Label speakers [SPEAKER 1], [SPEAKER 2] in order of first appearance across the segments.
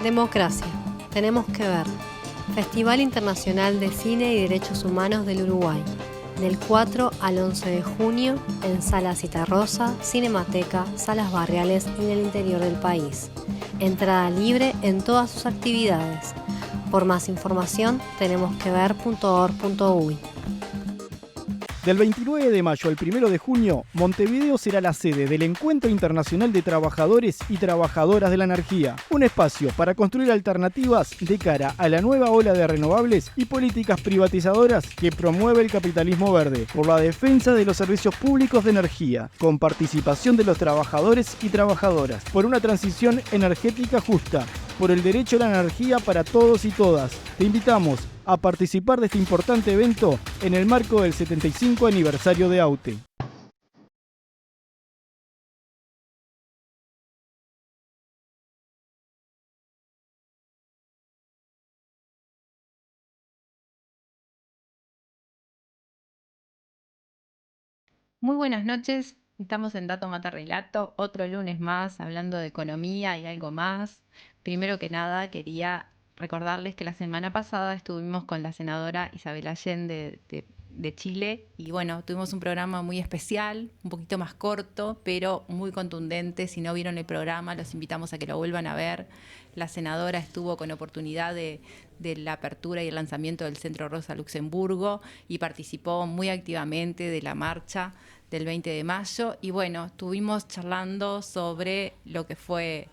[SPEAKER 1] Democracia. Tenemos que ver. Festival Internacional de Cine y Derechos Humanos del Uruguay. Del 4 al 11 de junio en Sala Citarrosa, Cinemateca, Salas Barriales y en el interior del país. Entrada libre en todas sus actividades. Por más información, tenemosquever.org.uy.
[SPEAKER 2] Del 29 de mayo al 1 de junio, Montevideo será la sede del Encuentro Internacional de Trabajadores y Trabajadoras de la Energía, un espacio para construir alternativas de cara a la nueva ola de renovables y políticas privatizadoras que promueve el capitalismo verde, por la defensa de los servicios públicos de energía, con participación de los trabajadores y trabajadoras, por una transición energética justa, por el derecho a la energía para todos y todas. Te invitamos a participar de este importante evento en el marco del 75 aniversario de AUTE.
[SPEAKER 3] Muy buenas noches, estamos en Dato Mata Relato, otro lunes más hablando de economía y algo más. Primero que nada quería recordarles que la semana pasada estuvimos con la senadora Isabel Allende de Chile y bueno, tuvimos un programa muy especial, un poquito más corto, pero muy contundente. Si no vieron el programa, los invitamos a que lo vuelvan a ver. La senadora estuvo con oportunidad de la apertura y el lanzamiento del Centro Rosa Luxemburgo y participó muy activamente de la marcha del 20 de mayo y bueno, estuvimos charlando sobre lo que fue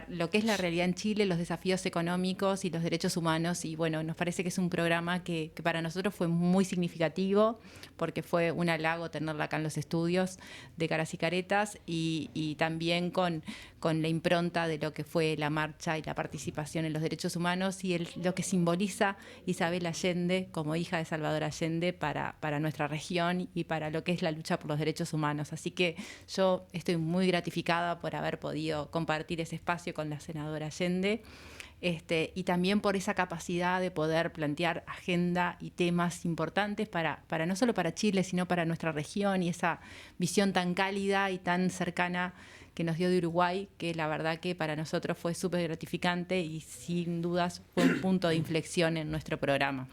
[SPEAKER 3] lo que es la realidad en Chile, los desafíos económicos y los derechos humanos y bueno, nos parece que es un programa que para nosotros fue muy significativo porque fue un halago tenerla acá en los estudios de Caras y Caretas y también con la impronta de lo que fue la marcha y la participación en los derechos humanos y lo que simboliza Isabel Allende como hija de Salvador Allende para nuestra región y para lo que es la lucha por los derechos humanos. Así que yo estoy muy gratificada por haber podido compartir ese espacio con la senadora Allende y también por esa capacidad de poder plantear agenda y temas importantes para no solo para Chile, sino para nuestra región y esa visión tan cálida y tan cercana que nos dio de Uruguay, que la verdad que para nosotros fue súper gratificante y sin dudas fue un punto de inflexión en nuestro programa.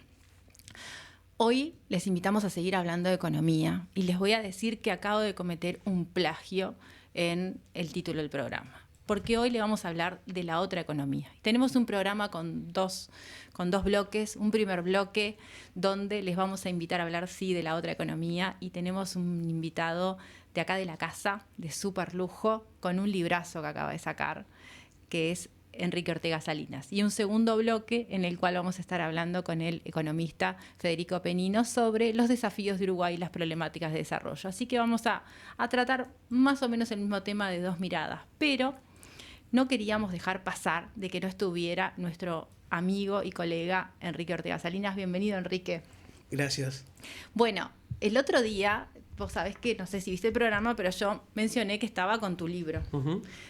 [SPEAKER 3] Hoy les invitamos a seguir hablando de economía y les voy a decir que acabo de cometer un plagio en el título del programa, porque hoy le vamos a hablar de la otra economía. Tenemos un programa con dos bloques, un primer bloque donde les vamos a invitar a hablar, sí, de la otra economía y tenemos un invitado de acá de la casa, de súper lujo, con un librazo que acaba de sacar, que es Enrique Ortega Salinas. Y un segundo bloque en el cual vamos a estar hablando con el economista Federico Penino sobre los desafíos de Uruguay y las problemáticas de desarrollo. Así que vamos a tratar más o menos el mismo tema de dos miradas, pero no queríamos dejar pasar de que no estuviera nuestro amigo y colega Enrique Ortega Salinas. Bienvenido, Enrique.
[SPEAKER 4] Gracias.
[SPEAKER 3] Bueno, el otro día, vos sabés que, no sé si viste el programa, pero yo mencioné que estaba con tu libro,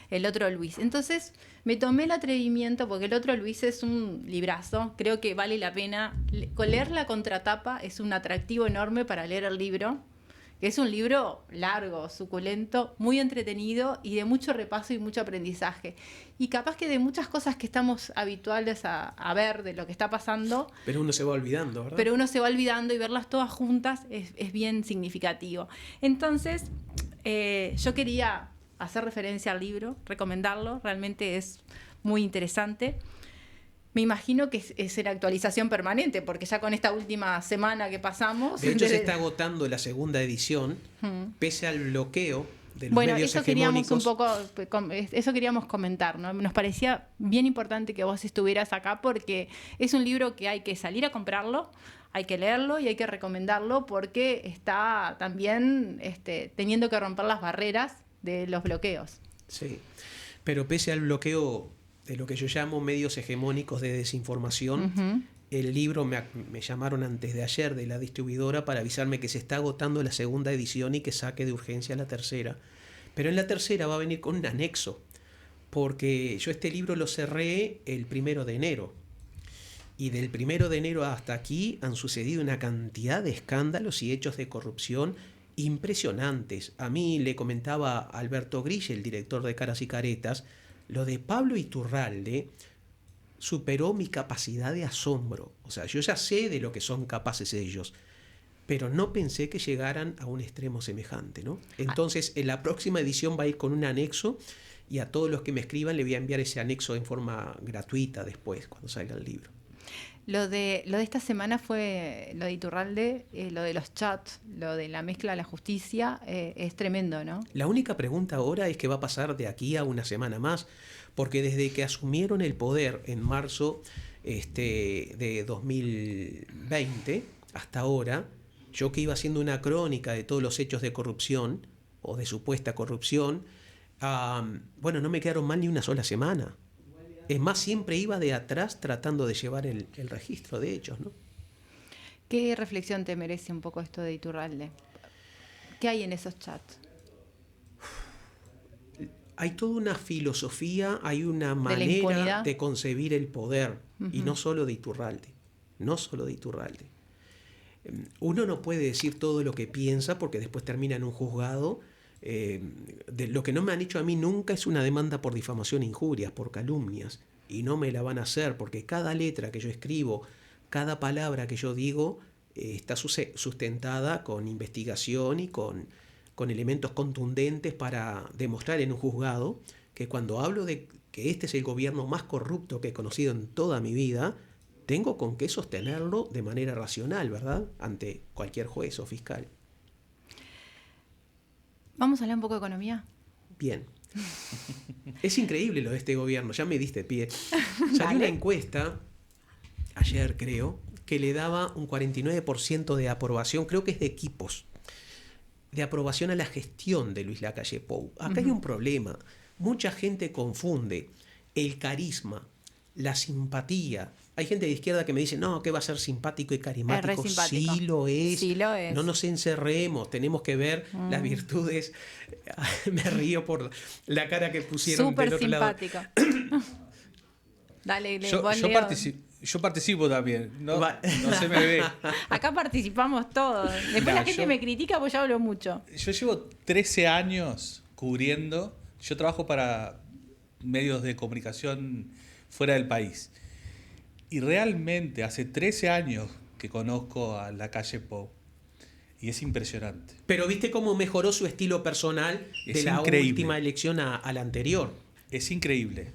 [SPEAKER 3] El Otro Luis. Entonces me tomé el atrevimiento, porque El Otro Luis es un librazo, creo que vale la pena. Leer la contratapa es un atractivo enorme para leer el libro, que es un libro largo, suculento, muy entretenido y de mucho repaso y mucho aprendizaje. Y capaz que de muchas cosas que estamos habituales a ver de lo que está pasando.
[SPEAKER 4] Pero uno se va olvidando, ¿verdad?
[SPEAKER 3] Pero uno se va olvidando y verlas todas juntas es bien significativo. Entonces, yo quería hacer referencia al libro, recomendarlo, realmente es muy interesante. Me imagino que es en actualización permanente, porque ya con esta última semana que pasamos...
[SPEAKER 4] De hecho, se está agotando la segunda edición, pese al bloqueo de los medios hegemónicos.
[SPEAKER 3] Eso queríamos comentar, ¿no? Nos parecía bien importante que vos estuvieras acá, porque es un libro que hay que salir a comprarlo, hay que leerlo y hay que recomendarlo, porque está también teniendo que romper las barreras de los bloqueos.
[SPEAKER 4] Sí, pero pese al bloqueo de lo que yo llamo medios hegemónicos de desinformación, el libro me llamaron antes de ayer de la distribuidora para avisarme que se está agotando la segunda edición y que saque de urgencia la tercera. Pero en la tercera va a venir con un anexo, porque yo este libro lo cerré el 1 de enero. Y del 1 de enero hasta aquí han sucedido una cantidad de escándalos y hechos de corrupción impresionantes. A mí le comentaba Alberto Grille, el director de Caras y Caretas, Lo de Pablo Iturralde superó mi capacidad de asombro. O sea, yo ya sé de lo que son capaces ellos, pero no pensé que llegaran a un extremo semejante, ¿no? Entonces, en la próxima edición va a ir con un anexo y a todos los que me escriban le voy a enviar ese anexo en forma gratuita después, cuando salga el libro.
[SPEAKER 3] Lo de esta semana fue lo de Iturralde, lo de los chats, lo de la mezcla de la justicia, es tremendo, ¿no?
[SPEAKER 4] La única pregunta ahora es qué va a pasar de aquí a una semana más, porque desde que asumieron el poder en marzo de 2020 hasta ahora, yo que iba haciendo una crónica de todos los hechos de corrupción o de supuesta corrupción, bueno, no me quedaron mal ni una sola semana. Es más, siempre iba de atrás tratando de llevar el registro de hechos, ¿no?
[SPEAKER 3] ¿Qué reflexión te merece un poco esto de Iturralde? ¿Qué hay en esos chats?
[SPEAKER 4] Hay toda una filosofía, hay una manera de concebir el poder, y no solo de Iturralde, no solo de Iturralde. Uno no puede decir todo lo que piensa porque después termina en un juzgado. De lo que no me han hecho a mí nunca es una demanda por difamación e injurias, por calumnias, y no me la van a hacer porque cada letra que yo escribo, cada palabra que yo digo está sustentada con investigación y con elementos contundentes para demostrar en un juzgado que cuando hablo de que este es el gobierno más corrupto que he conocido en toda mi vida, tengo con qué sostenerlo de manera racional, ¿verdad?, ante cualquier juez o fiscal.
[SPEAKER 3] ¿Vamos a hablar un poco de economía?
[SPEAKER 4] Bien. Es increíble lo de este gobierno, ya me diste pie. Salió una encuesta, ayer creo, que le daba un 49% de aprobación, creo que es de equipos, de aprobación a la gestión de Luis Lacalle Pou. Acá hay un problema. Mucha gente confunde el carisma, la simpatía. Hay gente de izquierda que me dice, no, que va a ser simpático y carismático. Sí lo es.
[SPEAKER 3] Sí lo es.
[SPEAKER 4] No nos encerremos, tenemos que ver las virtudes. Me río por la cara que pusieron
[SPEAKER 3] súper
[SPEAKER 4] del otro
[SPEAKER 3] simpático.
[SPEAKER 4] lado.
[SPEAKER 3] Dale,
[SPEAKER 5] yo participo también, no se me ve.
[SPEAKER 3] Acá participamos todos. Después la gente me critica porque yo hablo mucho.
[SPEAKER 5] Yo llevo 13 años cubriendo, yo trabajo para medios de comunicación fuera del país. Y realmente hace 13 años que conozco a Lacalle Pou. Y es impresionante.
[SPEAKER 4] Pero ¿viste cómo mejoró su estilo personal de la última elección a la anterior?
[SPEAKER 5] Es increíble.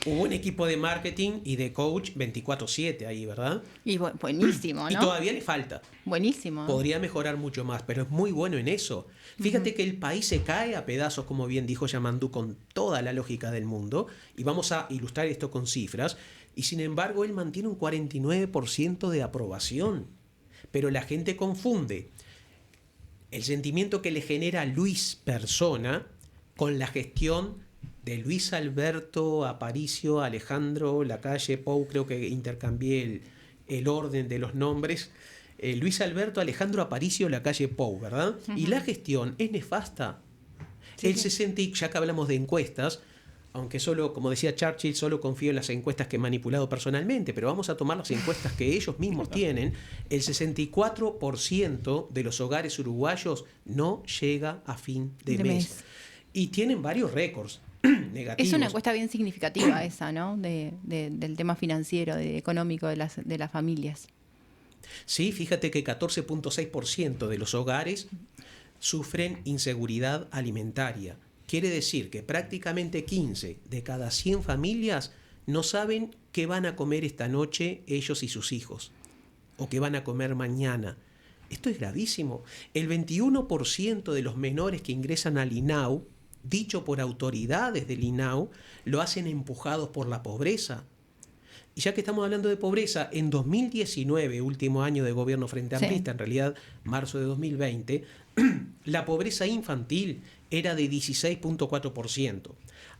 [SPEAKER 4] Hubo un equipo de marketing y de coach 24/7 ahí, ¿verdad?
[SPEAKER 3] Y buenísimo, ¿no?
[SPEAKER 4] Y todavía le falta.
[SPEAKER 3] Buenísimo.
[SPEAKER 4] Podría mejorar mucho más, pero es muy bueno en eso. Fíjate que el país se cae a pedazos, como bien dijo Yamandú, con toda la lógica del mundo. Y vamos a ilustrar esto con cifras. Y sin embargo, él mantiene un 49% de aprobación. Pero la gente confunde el sentimiento que le genera Luis persona con la gestión de Luis Alberto Aparicio Alejandro Lacalle Pou. Creo que intercambié el orden de los nombres. Luis Alberto Alejandro Aparicio Lacalle Pou, ¿verdad? Y la gestión es nefasta. Sí, el 60, ya que hablamos de encuestas, aunque solo, como decía Churchill, solo confío en las encuestas que he manipulado personalmente, pero vamos a tomar las encuestas que ellos mismos tienen, el 64% de los hogares uruguayos no llega a fin de mes. Y tienen varios récords negativos.
[SPEAKER 3] Es una encuesta bien significativa esa, ¿no? Del tema financiero, económico de las familias.
[SPEAKER 4] Sí, fíjate que 14.6% de los hogares sufren inseguridad alimentaria. Quiere decir que prácticamente 15 de cada 100 familias no saben qué van a comer esta noche ellos y sus hijos, o qué van a comer mañana. Esto es gravísimo. El 21% de los menores que ingresan al INAU, dicho por autoridades del INAU, lo hacen empujados por la pobreza. Y ya que estamos hablando de pobreza, en 2019, último año de gobierno frente amplista, en realidad marzo de 2020, la pobreza infantil era de 16.4%.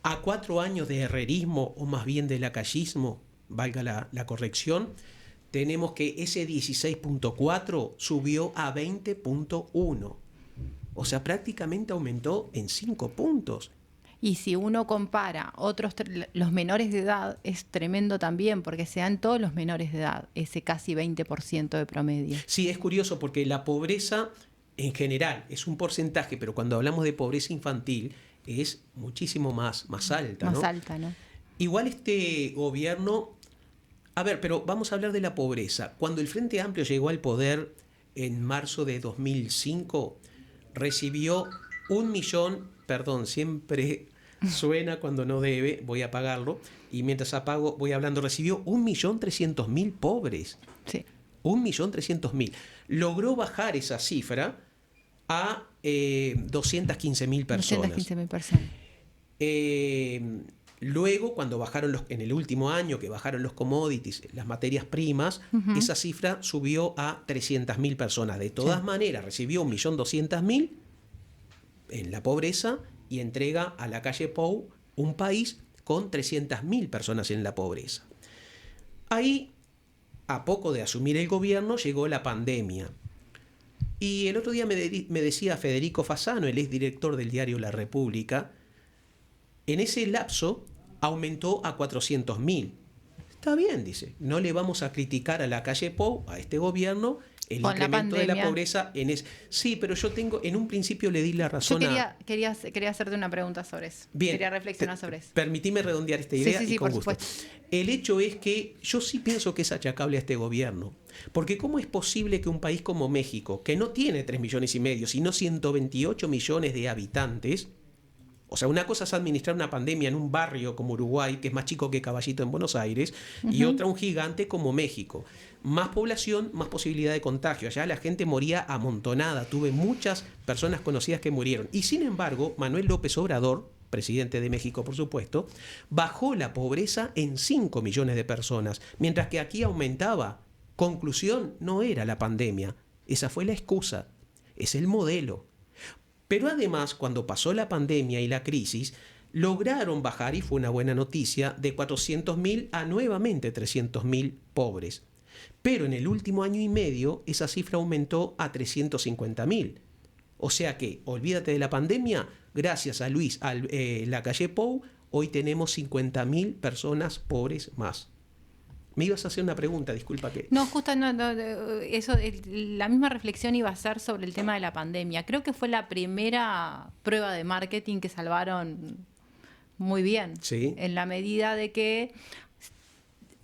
[SPEAKER 4] A 4 años de herrerismo, o más bien de lacayismo, valga la corrección, tenemos que ese 16.4 subió a 20.1. O sea, prácticamente aumentó en 5 puntos.
[SPEAKER 3] Y si uno compara los menores de edad, es tremendo también, porque se dan todos los menores de edad, ese casi 20% de promedio.
[SPEAKER 4] Sí, es curioso porque la pobreza en general es un porcentaje, pero cuando hablamos de pobreza infantil, es muchísimo más alta, ¿no?
[SPEAKER 3] Más alta, ¿no?
[SPEAKER 4] Igual este gobierno... A ver, pero vamos a hablar de la pobreza. Cuando el Frente Amplio llegó al poder en marzo de 2005, recibió 1 millón, perdón, siempre suena cuando no debe, voy a apagarlo, y mientras apago voy hablando, recibió 1.300.000 pobres.
[SPEAKER 3] Sí.
[SPEAKER 4] 1.300.000. Logró bajar esa cifra a 215.000 personas.
[SPEAKER 3] 215.000 personas.
[SPEAKER 4] Luego, cuando bajaron en el último año, que bajaron los commodities, las materias primas, esa cifra subió a 300.000 personas. De todas maneras, recibió 1.200.000 en la pobreza y entrega a la calle Pou un país con 300.000 personas en la pobreza. Ahí, a poco de asumir el gobierno, llegó la pandemia. Y el otro día me decía Federico Fasano, el exdirector del diario La República, en ese lapso aumentó a 400.000. Está bien, dice, no le vamos a criticar a la calle Pou, a este gobierno, el
[SPEAKER 3] Con
[SPEAKER 4] incremento de la
[SPEAKER 3] pandemia.
[SPEAKER 4] pobreza. Sí, pero yo en un principio le di la razón
[SPEAKER 3] Yo quería hacerte una pregunta sobre eso.
[SPEAKER 4] Bien,
[SPEAKER 3] Quería reflexionar sobre eso.
[SPEAKER 4] Permitime redondear esta idea
[SPEAKER 3] Sí,
[SPEAKER 4] y con
[SPEAKER 3] por
[SPEAKER 4] gusto.
[SPEAKER 3] supuesto.
[SPEAKER 4] El hecho es que yo sí pienso que es achacable a este gobierno. Porque ¿cómo es posible que un país como México, que no tiene 3,5 millones, sino 128 millones de habitantes, o sea, una cosa es administrar una pandemia en un barrio como Uruguay, que es más chico que Caballito en Buenos Aires, y otra un gigante como México. Más población, más posibilidad de contagio. Allá la gente moría amontonada. Tuve muchas personas conocidas que murieron. Y sin embargo, Manuel López Obrador, presidente de México por supuesto, bajó la pobreza en 5 millones de personas, mientras que aquí aumentaba. Conclusión, no era la pandemia. Esa fue la excusa. Es el modelo. Pero además, cuando pasó la pandemia y la crisis, lograron bajar, y fue una buena noticia, de 400.000 a nuevamente 300.000 pobres. Pero en el último año y medio, esa cifra aumentó a 350.000. O sea que, olvídate de la pandemia, gracias a la calle Pou, hoy tenemos 50.000 personas pobres más. Me ibas a hacer una pregunta, disculpa que...
[SPEAKER 3] No, justo eso, la misma reflexión iba a ser sobre el tema de la pandemia. Creo que fue la primera prueba de marketing que salvaron muy bien.
[SPEAKER 4] Sí.
[SPEAKER 3] En la medida de que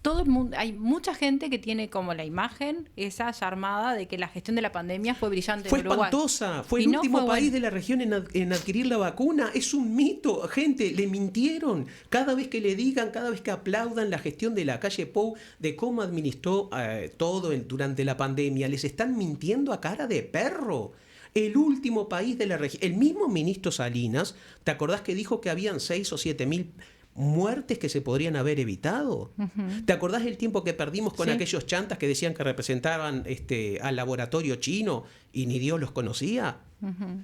[SPEAKER 3] todo el mundo, hay mucha gente que tiene como la imagen esa ya armada de que la gestión de la pandemia fue brillante
[SPEAKER 4] Fue
[SPEAKER 3] en Uruguay.
[SPEAKER 4] espantosa, fue
[SPEAKER 3] Y
[SPEAKER 4] el
[SPEAKER 3] no
[SPEAKER 4] último
[SPEAKER 3] fue
[SPEAKER 4] país
[SPEAKER 3] bueno.
[SPEAKER 4] de la región en adquirir la vacuna. Es un mito, gente, le mintieron. Cada vez que le digan, cada vez que aplaudan la gestión de la calle Pou, de cómo administró todo durante la pandemia, les están mintiendo a cara de perro. El último país de la región, el mismo ministro Salinas, ¿te acordás que dijo que habían 6 o 7.000 muertes que se podrían haber evitado? ¿Te acordás del tiempo que perdimos con
[SPEAKER 3] Sí.
[SPEAKER 4] aquellos chantas que decían que representaban al laboratorio chino y ni Dios los conocía?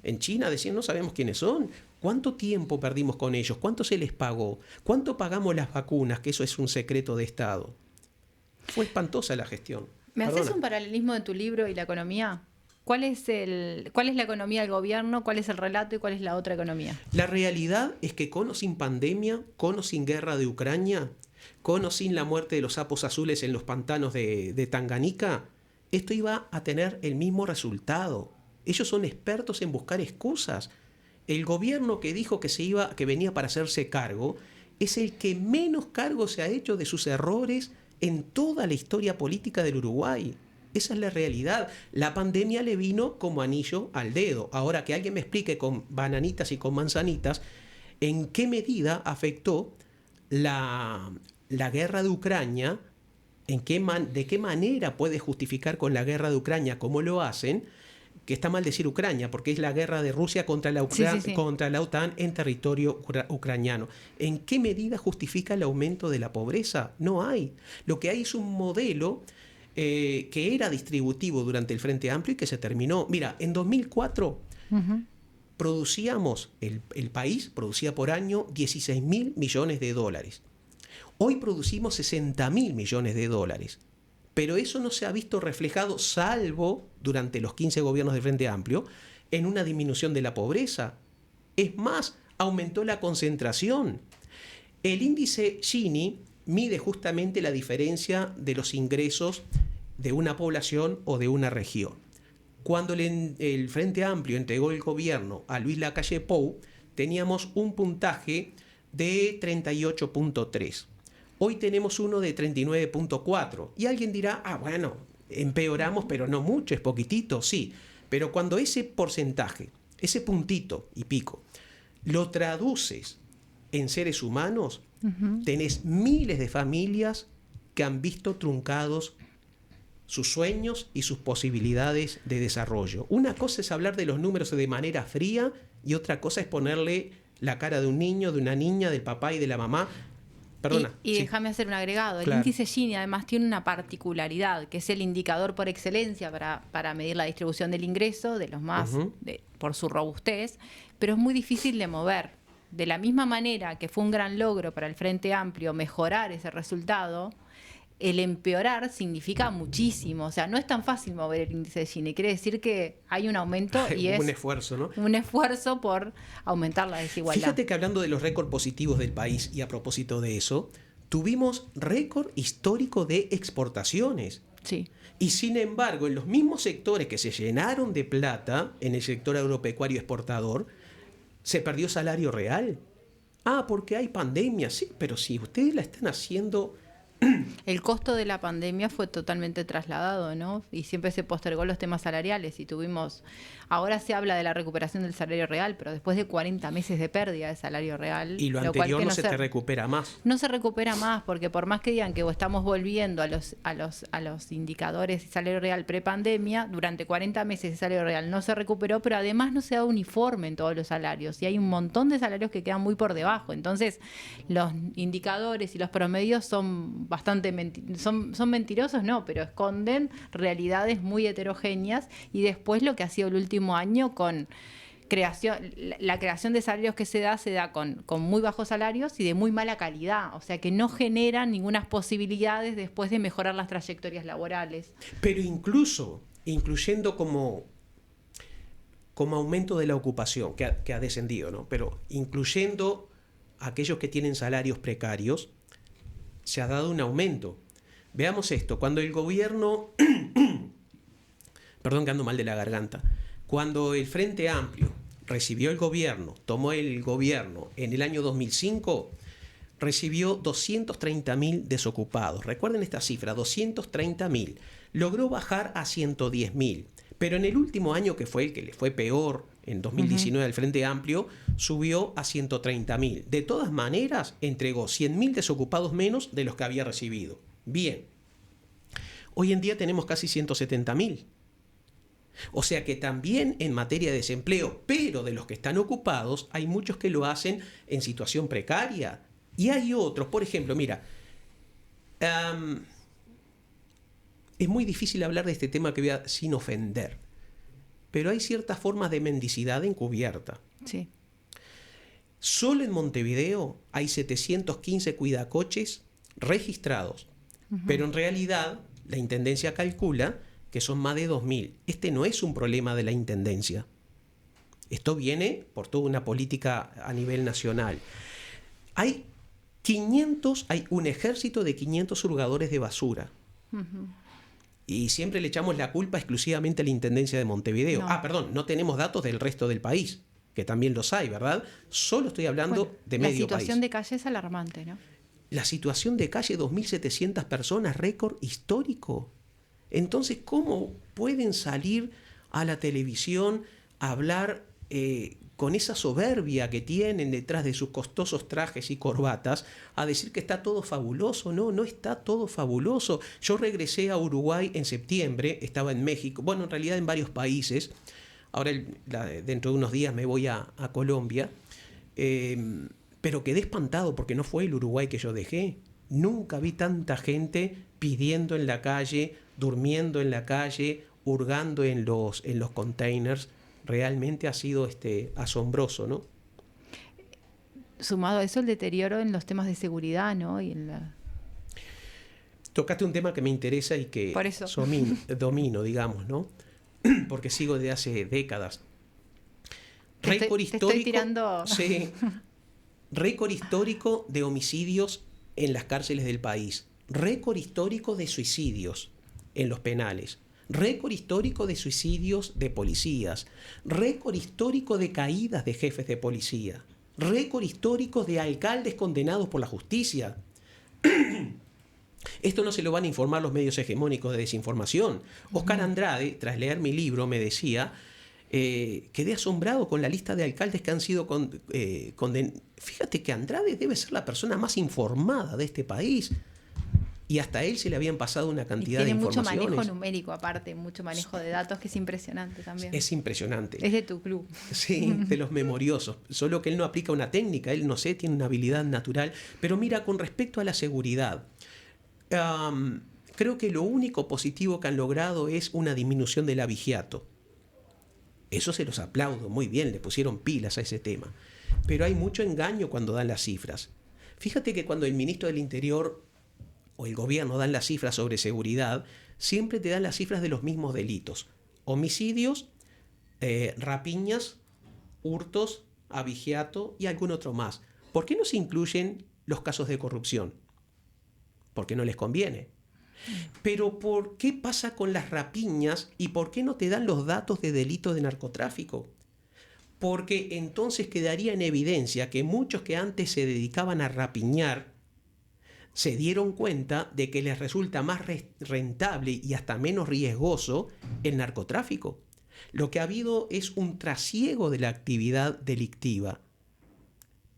[SPEAKER 4] En China decían, no sabemos quiénes son. ¿Cuánto tiempo perdimos con ellos? ¿Cuánto se les pagó? ¿Cuánto pagamos las vacunas? Que eso es un secreto de Estado. Fue espantosa la gestión.
[SPEAKER 3] ¿Me haces
[SPEAKER 4] Perdona.
[SPEAKER 3] un paralelismo de tu libro y la economía? ¿Cuál es la economía del gobierno? ¿Cuál es el relato y cuál es la otra economía?
[SPEAKER 4] La realidad es que con o sin pandemia, con o sin guerra de Ucrania, con o sin la muerte de los sapos azules en los pantanos de Tanganica, esto iba a tener el mismo resultado. Ellos son expertos en buscar excusas. El gobierno que dijo que venía para hacerse cargo, es el que menos cargo se ha hecho de sus errores en toda la historia política del Uruguay. Esa es la realidad. La pandemia le vino como anillo al dedo. Ahora que alguien me explique con bananitas y con manzanitas en qué medida afectó la guerra de Ucrania, de qué manera puede justificar con la guerra de Ucrania, cómo lo hacen, que está mal decir Ucrania, porque es la guerra de Rusia contra la OTAN en territorio ucraniano. ¿En qué medida justifica el aumento de la pobreza? No hay. Lo que hay es un modelo que era distributivo durante el Frente Amplio y que se terminó. Mira, en 2004 producíamos, el país producía por año 16.000 millones de dólares. Hoy producimos 60.000 millones de dólares. Pero eso no se ha visto reflejado, salvo durante los 15 gobiernos del Frente Amplio, en una disminución de la pobreza. Es más, aumentó la concentración. El índice Gini mide justamente la diferencia de los ingresos de una población o de una región. Cuando el Frente Amplio entregó el gobierno a Luis Lacalle Pou, teníamos un puntaje de 38.3. Hoy tenemos uno de 39.4. Y alguien dirá, bueno, empeoramos, pero no mucho, es poquitito, sí. Pero cuando ese porcentaje, ese puntito y pico, lo traduces en seres humanos, tenés miles de familias que han visto truncados sus sueños y sus posibilidades de desarrollo. Una cosa es hablar de los números de manera fría y otra cosa es ponerle la cara de un niño, de una niña, del papá y de la mamá. Perdona.
[SPEAKER 6] Y déjame hacer un agregado. El índice Gini además tiene una particularidad, que es el indicador por excelencia para medir la distribución del ingreso de los más, por su robustez, pero es muy difícil de mover. De la misma manera que fue un gran logro para el Frente Amplio mejorar ese resultado, el empeorar significa muchísimo. O sea, no es tan fácil mover el índice de Gini. Quiere decir que hay un aumento y es
[SPEAKER 4] un esfuerzo, ¿no?
[SPEAKER 6] Un esfuerzo por aumentar la desigualdad.
[SPEAKER 4] Fíjate que hablando de los récords positivos del país, y a propósito de eso, tuvimos récord histórico de exportaciones.
[SPEAKER 6] Sí.
[SPEAKER 4] Y sin embargo, en los mismos sectores que se llenaron de plata, en el sector agropecuario exportador, se perdió salario real. Porque hay pandemia. Sí, pero si ustedes la están haciendo...
[SPEAKER 6] El costo de la pandemia fue totalmente trasladado, ¿no? Y siempre se postergó los temas salariales y ahora se habla de la recuperación del salario real, pero después de 40 meses de pérdida de salario real.
[SPEAKER 4] Y lo anterior no se te recupera más.
[SPEAKER 6] No se recupera más, porque por más que digan que estamos volviendo a los indicadores de salario real prepandemia, durante 40 meses el salario real no se recuperó, pero además no se da uniforme en todos los salarios y hay un montón de salarios que quedan muy por debajo. Entonces, los indicadores y los promedios son bastante son mentirosos, no, pero esconden realidades muy heterogéneas. Y después lo que ha sido el último año con la creación de salarios que se da con muy bajos salarios y de muy mala calidad, o sea que no generan ninguna posibilidades después de mejorar las trayectorias laborales.
[SPEAKER 4] Pero incluyendo como aumento de la ocupación que ha descendido, ¿no? Pero incluyendo aquellos que tienen salarios precarios, se ha dado un aumento. Veamos esto, cuando el gobierno, perdón que ando mal de la garganta, cuando el Frente Amplio tomó el gobierno en el año 2005, recibió 230.000 desocupados. Recuerden esta cifra, 230.000. Logró bajar a 110.000. Pero en el último año, que fue el que le fue peor, en 2019 al Frente Amplio, subió a 130.000. De todas maneras, entregó 100.000 desocupados menos de los que había recibido. Bien. Hoy en día tenemos casi 170.000. O sea que también en materia de desempleo, pero de los que están ocupados, hay muchos que lo hacen en situación precaria. Y hay otros, por ejemplo, mira, es muy difícil hablar de este tema sin ofender, pero hay ciertas formas de mendicidad encubierta.
[SPEAKER 6] Sí.
[SPEAKER 4] Solo en Montevideo hay 715 cuidacoches registrados, pero en realidad la Intendencia calcula que son más de 2.000. Este no es un problema de la Intendencia. Esto viene por toda una política a nivel nacional. Hay un ejército de 500 hurgadores de basura. Y siempre le echamos la culpa exclusivamente a la Intendencia de Montevideo. No. No tenemos datos del resto del país, que también los hay, ¿verdad? Solo estoy hablando de medio país.
[SPEAKER 6] La situación de calle es alarmante, ¿no?
[SPEAKER 4] La situación de calle, 2.700 personas, récord histórico. Entonces, ¿cómo pueden salir a la televisión a hablar con esa soberbia que tienen detrás de sus costosos trajes y corbatas, a decir que está todo fabuloso? No está todo fabuloso. Yo regresé a Uruguay en septiembre, estaba en México, bueno, en realidad en varios países. Ahora, dentro de unos días me voy a Colombia, pero quedé espantado porque no fue el Uruguay que yo dejé. Nunca vi tanta gente pidiendo en la calle, durmiendo en la calle, hurgando en los containers. Realmente ha sido asombroso, ¿no?
[SPEAKER 6] Sumado a eso el deterioro en los temas de seguridad, ¿no?
[SPEAKER 4] Tocaste un tema que me interesa y que domino, digamos, ¿no? Porque sigo desde hace décadas. Récord histórico.
[SPEAKER 6] Te estoy tirando.
[SPEAKER 4] Sí. Récord histórico de homicidios en las cárceles del país. Récord histórico de suicidios en los penales. récord histórico de suicidios de policías, récord histórico de caídas de jefes de policía, récord histórico de alcaldes condenados por la justicia. Esto no se lo van a informar los medios hegemónicos de desinformación. Oscar Andrade, tras leer mi libro, me decía, quedé asombrado con la lista de alcaldes que han sido condenados. Fíjate que Andrade debe ser la persona más informada de este país. Y hasta a él se le habían pasado una cantidad de informaciones.
[SPEAKER 6] Tiene mucho manejo numérico aparte, mucho manejo de datos, que es impresionante también.
[SPEAKER 4] Es impresionante.
[SPEAKER 6] Es de tu club.
[SPEAKER 4] Sí, de los memoriosos. Solo que él no aplica una técnica, él no sé, tiene una habilidad natural. Pero mira, con respecto a la seguridad, creo que lo único positivo que han logrado es una disminución del abigeato. Eso se los aplaudo, muy bien, le pusieron pilas a ese tema. Pero hay mucho engaño cuando dan las cifras. Fíjate que cuando el ministro del Interior o el gobierno dan las cifras sobre seguridad, siempre te dan las cifras de los mismos delitos. Homicidios, rapiñas, hurtos, abigeato y algún otro más. ¿Por qué no se incluyen los casos de corrupción? Porque no les conviene. Pero ¿por qué pasa con las rapiñas y por qué no te dan los datos de delitos de narcotráfico? Porque entonces quedaría en evidencia que muchos que antes se dedicaban a rapiñar se dieron cuenta de que les resulta más rentable y hasta menos riesgoso el narcotráfico. Lo que ha habido es un trasiego de la actividad delictiva.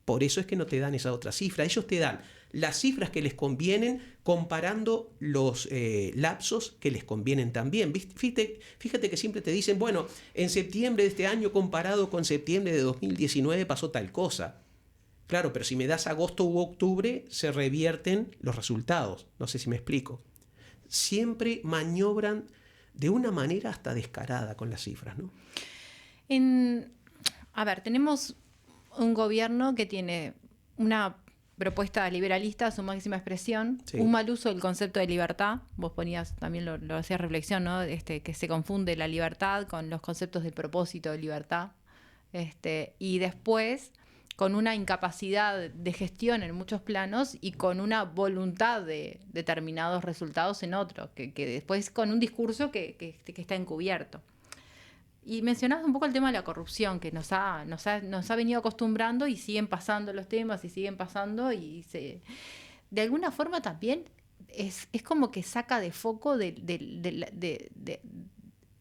[SPEAKER 4] Por eso es que no te dan esa otra cifra. Ellos te dan las cifras que les convienen comparando los lapsos que les convienen también. Fíjate que siempre te dicen, bueno, en septiembre de este año comparado con septiembre de 2019 pasó tal cosa. Claro, pero si me das agosto u octubre, se revierten los resultados. No sé si me explico. Siempre maniobran de una manera hasta descarada con las cifras, ¿no?
[SPEAKER 6] A ver, tenemos un gobierno que tiene una propuesta liberalista a su máxima expresión,
[SPEAKER 4] Sí.
[SPEAKER 6] un mal uso del concepto de libertad. Vos ponías, también lo hacías reflexión, ¿no? Que se confunde la libertad con los conceptos del propósito de libertad. Y después, con una incapacidad de gestión en muchos planos y con una voluntad de determinados resultados en otros, que después con un discurso que está encubierto. Y mencionabas un poco el tema de la corrupción, que nos ha venido acostumbrando y siguen pasando los temas y siguen pasando de alguna forma también es como que saca de foco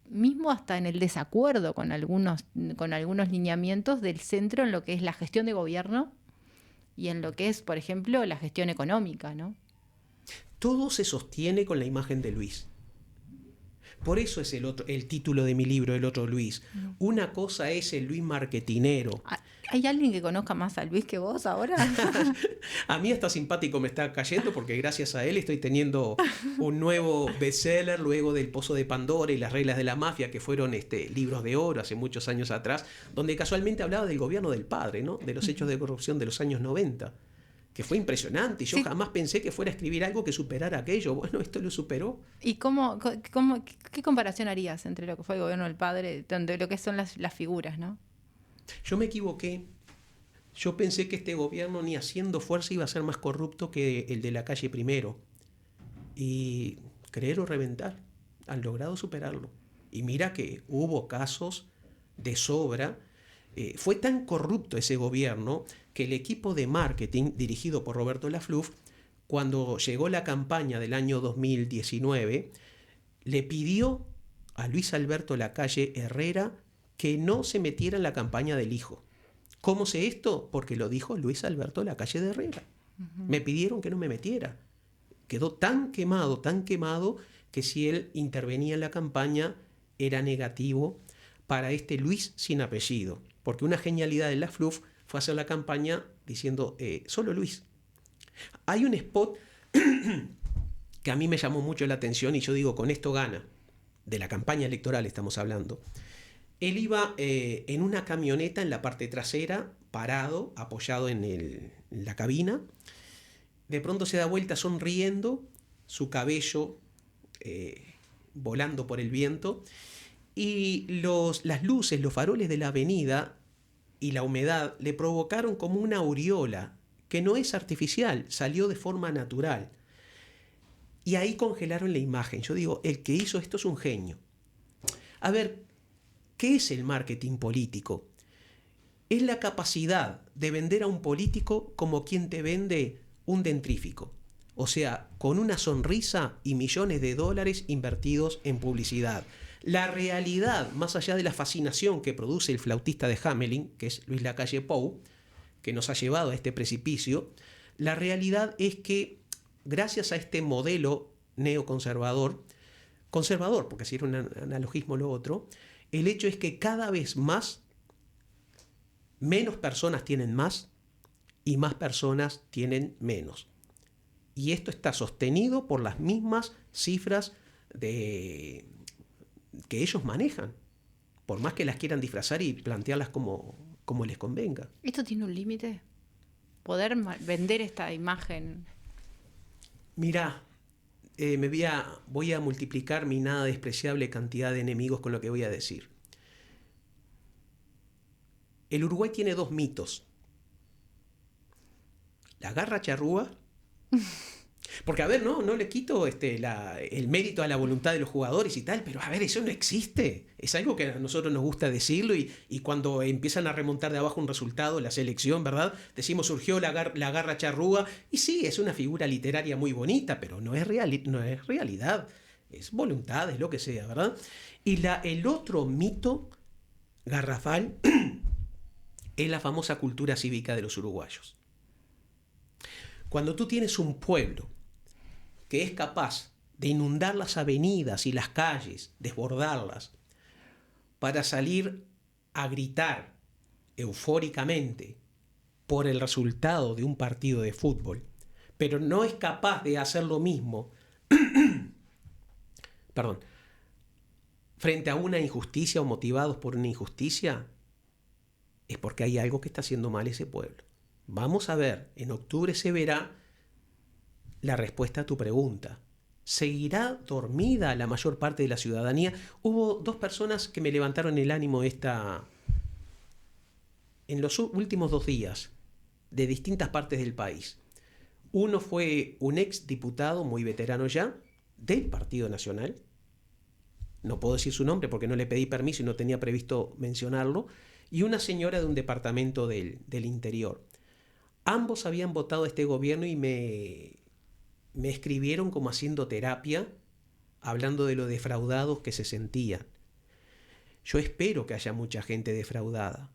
[SPEAKER 6] mismo hasta en el desacuerdo con algunos lineamientos del centro en lo que es la gestión de gobierno y en lo que es, por ejemplo, la gestión económica, ¿no?
[SPEAKER 4] Todo se sostiene con la imagen de Luis. Por eso es el título de mi libro, El otro Luis. Una cosa es el Luis marketinero.
[SPEAKER 6] ¿Hay alguien que conozca más a Luis que vos ahora?
[SPEAKER 4] A mí hasta simpático me está cayendo porque gracias a él estoy teniendo un nuevo bestseller luego del Pozo de Pandora y las reglas de la mafia, que fueron libros de oro hace muchos años atrás, donde casualmente hablaba del gobierno del padre, ¿no? De los hechos de corrupción de los años 90, que fue impresionante. Y yo jamás pensé que fuera a escribir algo que superara aquello. Bueno, esto lo superó.
[SPEAKER 6] ¿Y qué comparación harías entre lo que fue el gobierno del padre, donde lo que son las figuras, ¿no?
[SPEAKER 4] Yo me equivoqué. Yo pensé que este gobierno ni haciendo fuerza iba a ser más corrupto que el de la calle Primero. Y creer o reventar, han logrado superarlo. Y mira que hubo casos de sobra. Fue tan corrupto ese gobierno que el equipo de marketing dirigido por Roberto Lafluf, cuando llegó la campaña del año 2019, le pidió a Luis Alberto Lacalle Herrera que no se metiera en la campaña del hijo. ¿Cómo sé esto? Porque lo dijo Luis Alberto Lacalle de Herrera. Me pidieron que no me metiera. Quedó tan quemado, que si él intervenía en la campaña era negativo para este Luis sin apellido. Porque una genialidad de Lafluf fue hacer la campaña diciendo solo Luis. Hay un spot que a mí me llamó mucho la atención y yo digo, con esto gana. De la campaña electoral estamos hablando. Él iba en una camioneta en la parte trasera, parado, apoyado en la cabina. De pronto se da vuelta sonriendo, su cabello volando por el viento. Y las luces, los faroles de la avenida y la humedad le provocaron como una aureola, que no es artificial, salió de forma natural. Y ahí congelaron la imagen. Yo digo, el que hizo esto es un genio. A ver, ¿qué es el marketing político? Es la capacidad de vender a un político como quien te vende un dentrífico. O sea, con una sonrisa y millones de dólares invertidos en publicidad. La realidad, más allá de la fascinación que produce el flautista de Hamelin, que es Luis Lacalle Pou, que nos ha llevado a este precipicio, la realidad es que gracias a este modelo neoconservador, conservador, porque si era un analogismo lo otro, el hecho es que cada vez menos personas tienen más y más personas tienen menos. Y esto está sostenido por las mismas cifras que ellos manejan, por más que las quieran disfrazar y plantearlas como les convenga.
[SPEAKER 6] ¿Esto tiene un límite? ¿Poder vender esta imagen?
[SPEAKER 4] Mirá, voy a multiplicar mi nada despreciable cantidad de enemigos con lo que voy a decir. El Uruguay tiene 2 mitos. La garra charrúa. Porque, a ver, no le quito el mérito a la voluntad de los jugadores y tal, pero a ver, eso no existe. Es algo que a nosotros nos gusta decirlo y cuando empiezan a remontar de abajo un resultado, la selección, ¿verdad? Decimos, surgió la garra charrúa, y sí, es una figura literaria muy bonita, pero no es realidad. Es voluntad, es lo que sea, ¿verdad? Y el otro mito garrafal es la famosa cultura cívica de los uruguayos. Cuando tú tienes un pueblo que es capaz de inundar las avenidas y las calles, desbordarlas, para salir a gritar eufóricamente por el resultado de un partido de fútbol, pero no es capaz de hacer lo mismo frente a una injusticia o motivados por una injusticia, es porque hay algo que está haciendo mal ese pueblo. Vamos a ver, en octubre se verá la respuesta a tu pregunta. ¿Seguirá dormida la mayor parte de la ciudadanía? Hubo 2 personas que me levantaron el ánimo en los últimos 2 días, de distintas partes del país. Uno fue un ex diputado, muy veterano ya, del Partido Nacional. No puedo decir su nombre porque no le pedí permiso y no tenía previsto mencionarlo. Y una señora de un departamento del interior. Ambos habían votado a este gobierno y me escribieron como haciendo terapia, hablando de lo defraudados que se sentían. Yo espero que haya mucha gente defraudada.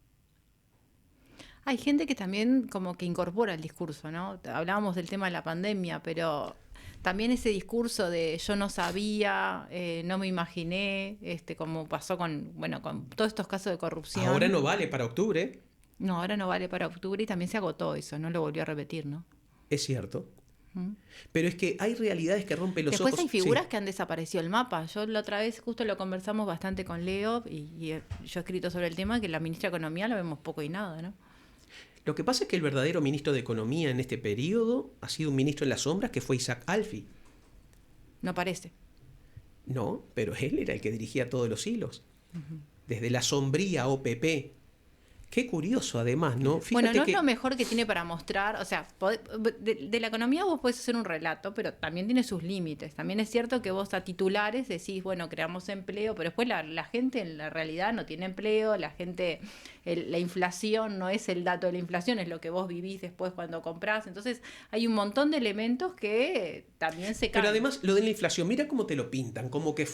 [SPEAKER 6] Hay gente que también como que incorpora el discurso, ¿no? Hablábamos del tema de la pandemia, pero también ese discurso de yo no sabía, no me imaginé, como pasó con todos estos casos de corrupción.
[SPEAKER 4] Ahora no vale para octubre.
[SPEAKER 6] No, ahora no vale para octubre y también se agotó eso, no lo volvió a repetir, ¿no?
[SPEAKER 4] Es cierto. Pero es que hay realidades que rompen los ojos.
[SPEAKER 6] Después hay figuras que han desaparecido del mapa. Yo la otra vez justo lo conversamos bastante con Leo y yo he escrito sobre el tema que la ministra de Economía la vemos poco y nada, ¿no?
[SPEAKER 4] Lo que pasa es que el verdadero ministro de Economía en este periodo ha sido un ministro en las sombras que fue Isaac Alfi.
[SPEAKER 6] No parece.
[SPEAKER 4] No, pero él era el que dirigía todos los hilos. Desde la sombría OPP. Qué curioso, además, ¿no?
[SPEAKER 6] Fíjate no es lo mejor que tiene para mostrar, o sea, de la economía vos podés hacer un relato, pero también tiene sus límites. También es cierto que vos a titulares decís, bueno, creamos empleo, pero después la gente en la realidad no tiene empleo, la gente, la inflación no es el dato de la inflación, es lo que vos vivís después cuando comprás. Entonces hay un montón de elementos que también se cambian.
[SPEAKER 4] Pero además, lo de la inflación, mira cómo te lo pintan, como que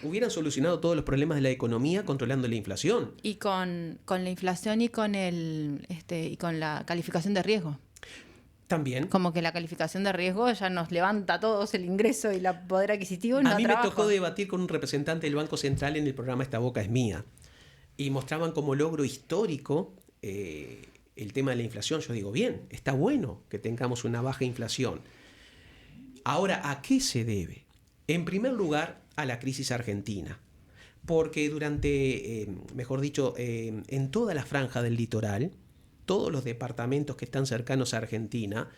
[SPEAKER 4] hubieran solucionado todos los problemas de la economía controlando la inflación.
[SPEAKER 6] Y con la inflación y con la calificación de riesgo.
[SPEAKER 4] También.
[SPEAKER 6] Como que la calificación de riesgo ya nos levanta a todos el ingreso y el poder adquisitivo.
[SPEAKER 4] A mí me tocó debatir con un representante del Banco Central en el programa Esta Boca es Mía. Y mostraban como logro histórico el tema de la inflación. Yo digo, bien, está bueno que tengamos una baja inflación. Ahora, ¿a qué se debe? En primer lugar, a la crisis argentina. Porque en toda la franja del litoral, todos los departamentos que están cercanos a Argentina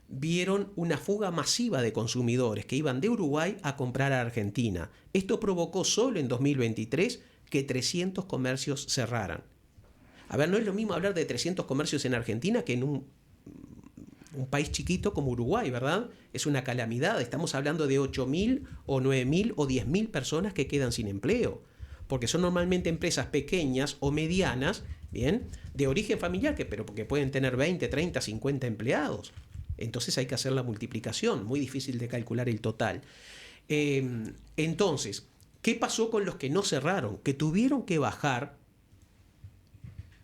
[SPEAKER 4] vieron una fuga masiva de consumidores que iban de Uruguay a comprar a Argentina. Esto provocó solo en 2023 que 300 comercios cerraran. A ver, no es lo mismo hablar de 300 comercios en Argentina que en un un país chiquito como Uruguay, ¿verdad? Es una calamidad. Estamos hablando de 8.000 o 9.000 o 10.000 personas que quedan sin empleo. Porque son normalmente empresas pequeñas o medianas, ¿bien? De origen familiar, pero porque pueden tener 20, 30, 50 empleados. Entonces hay que hacer la multiplicación, muy difícil de calcular el total. Entonces, ¿qué pasó con los que no cerraron? Que tuvieron que bajar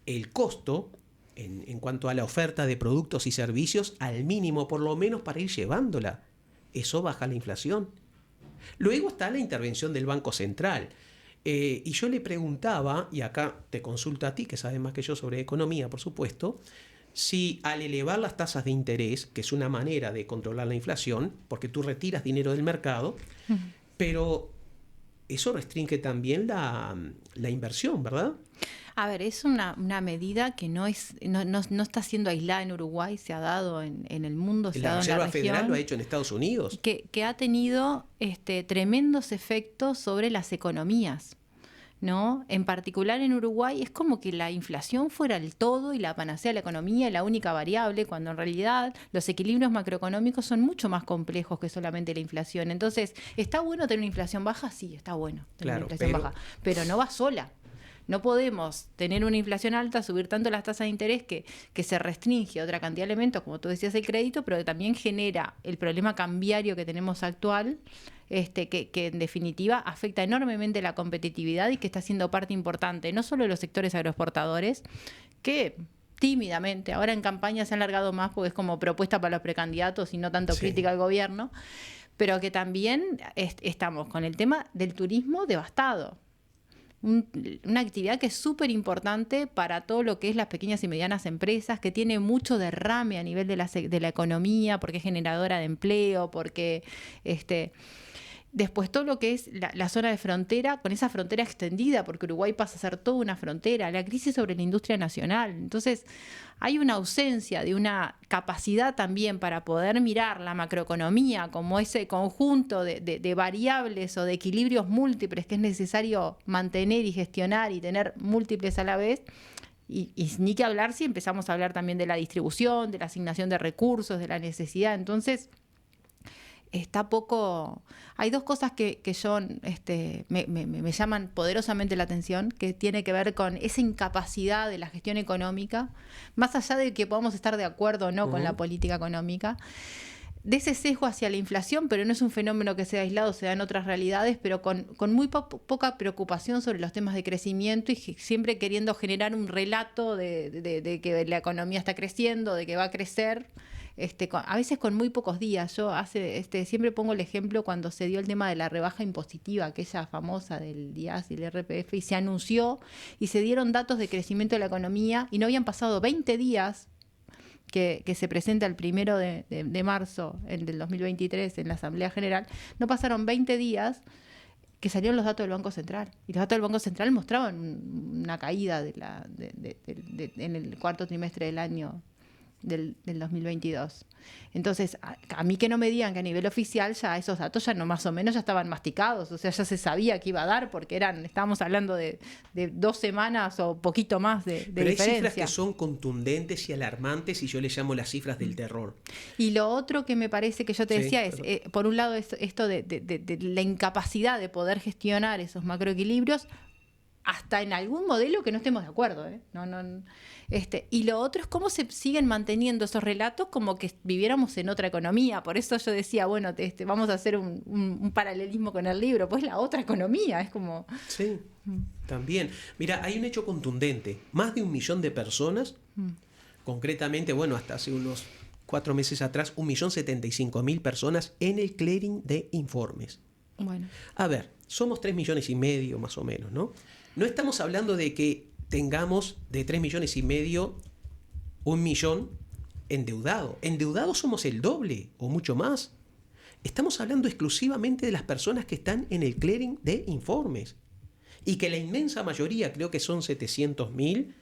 [SPEAKER 4] el costo en cuanto a la oferta de productos y servicios al mínimo, por lo menos para ir llevándola. Eso baja la inflación. Luego está la intervención del Banco Central. Y yo le preguntaba, y acá te consulto a ti, que sabes más que yo sobre economía, por supuesto, si al elevar las tasas de interés, que es una manera de controlar la inflación, porque tú retiras dinero del mercado, pero eso restringe también la inversión, ¿verdad?
[SPEAKER 6] A ver, es una medida que no está siendo aislada en Uruguay, se ha dado en el mundo, se ha dado en la
[SPEAKER 4] Reserva
[SPEAKER 6] región.
[SPEAKER 4] Federal lo ha hecho en Estados Unidos.
[SPEAKER 6] Que ha tenido tremendos efectos sobre las economías, ¿no? En particular en Uruguay es como que la inflación fuera el todo y la panacea de la economía y la única variable, cuando en realidad los equilibrios macroeconómicos son mucho más complejos que solamente la inflación. Entonces, ¿está bueno tener una inflación baja? Sí, está bueno tener una inflación baja, pero no va sola. No podemos tener una inflación alta, subir tanto las tasas de interés que se restringe otra cantidad de elementos, como tú decías, el crédito, pero que también genera el problema cambiario que tenemos actual, que en definitiva afecta enormemente la competitividad y que está siendo parte importante, no solo de los sectores agroexportadores, que tímidamente, ahora en campaña se han alargado más porque es como propuesta para los precandidatos y no tanto crítica al gobierno, pero que también estamos con el tema del turismo devastado. Una actividad que es súper importante para todo lo que es las pequeñas y medianas empresas, que tiene mucho derrame a nivel de la economía, porque es generadora de empleo, porque después todo lo que es la zona de frontera, con esa frontera extendida, porque Uruguay pasa a ser toda una frontera, la crisis sobre la industria nacional. Entonces hay una ausencia de una capacidad también para poder mirar la macroeconomía como ese conjunto de variables o de equilibrios múltiples que es necesario mantener y gestionar y tener múltiples a la vez. Y ni que hablar si empezamos a hablar también de la distribución, de la asignación de recursos, de la necesidad. Entonces, está poco. Hay dos cosas que yo me llaman poderosamente la atención, que tiene que ver con esa incapacidad de la gestión económica, más allá de que podamos estar de acuerdo o no con la política económica, de ese sesgo hacia la inflación, pero no es un fenómeno que sea aislado, se da en otras realidades, pero con muy poca preocupación sobre los temas de crecimiento y siempre queriendo generar un relato de que la economía está creciendo, de que va a crecer. A veces con muy pocos días. Yo siempre pongo el ejemplo cuando se dio el tema de la rebaja impositiva, aquella famosa del DIAS y el RPF, y se anunció y se dieron datos de crecimiento de la economía y no habían pasado 20 días que se presenta el 1 de marzo del 2023 en la Asamblea General, no pasaron 20 días que salieron los datos del Banco Central. Y los datos del Banco Central mostraban una caída en el cuarto trimestre del año del 2022. Entonces, a mí que no me digan que a nivel oficial ya esos datos ya no más o menos ya estaban masticados, o sea, ya se sabía que iba a dar porque estábamos hablando de 2 semanas o poquito más de
[SPEAKER 4] pero
[SPEAKER 6] diferencia.
[SPEAKER 4] Hay cifras que son contundentes y alarmantes y yo les llamo las cifras del terror.
[SPEAKER 6] Y lo otro que me parece que yo te decía es, por un lado, esto de la incapacidad de poder gestionar esos macroequilibrios hasta en algún modelo que no estemos de acuerdo, ¿eh? Y lo otro es cómo se siguen manteniendo esos relatos como que viviéramos en otra economía. Por eso yo decía, bueno, vamos a hacer un paralelismo con el libro, pues la otra economía, es como...
[SPEAKER 4] Sí, también. Mira, hay un hecho contundente. Más de 1 millón de personas, concretamente, bueno, hasta hace unos 4 meses atrás, 1.075.000 personas en el clearing de informes.
[SPEAKER 6] Bueno.
[SPEAKER 4] A ver, somos 3,5 millones más o menos, ¿no? No estamos hablando de que tengamos de 3,5 millones 1 millón endeudado. Endeudados somos el doble o mucho más. Estamos hablando exclusivamente de las personas que están en el clearing de informes. Y que la inmensa mayoría, creo que son 700.000,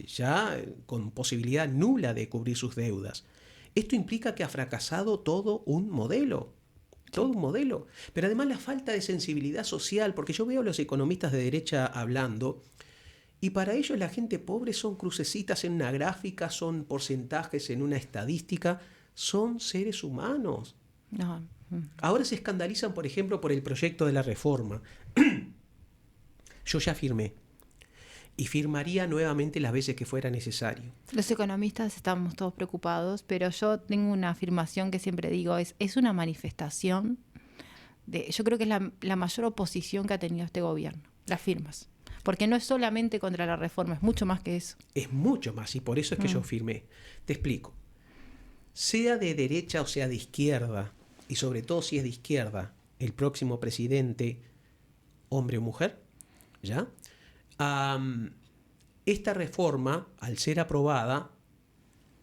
[SPEAKER 4] ya con posibilidad nula de cubrir sus deudas. Esto implica que ha fracasado todo un modelo. Todo un modelo. Pero además la falta de sensibilidad social, porque yo veo a los economistas de derecha hablando Y para ellos la gente pobre son crucecitas en una gráfica, son porcentajes en una estadística, son seres humanos.
[SPEAKER 6] No.
[SPEAKER 4] Ahora se escandalizan, por ejemplo, por el proyecto de la reforma. Yo ya firmé. Y firmaría nuevamente las veces que fuera necesario.
[SPEAKER 6] Los economistas estamos todos preocupados, pero yo tengo una afirmación que siempre digo, es una manifestación yo creo que es la mayor oposición que ha tenido este gobierno, las firmas. Porque no es solamente contra la reforma, es mucho más que eso.
[SPEAKER 4] Es mucho más, y por eso es que yo firmé. Te explico. Sea de derecha o sea de izquierda, y sobre todo si es de izquierda, el próximo presidente, hombre o mujer, ¿ya? Esta reforma, al ser aprobada,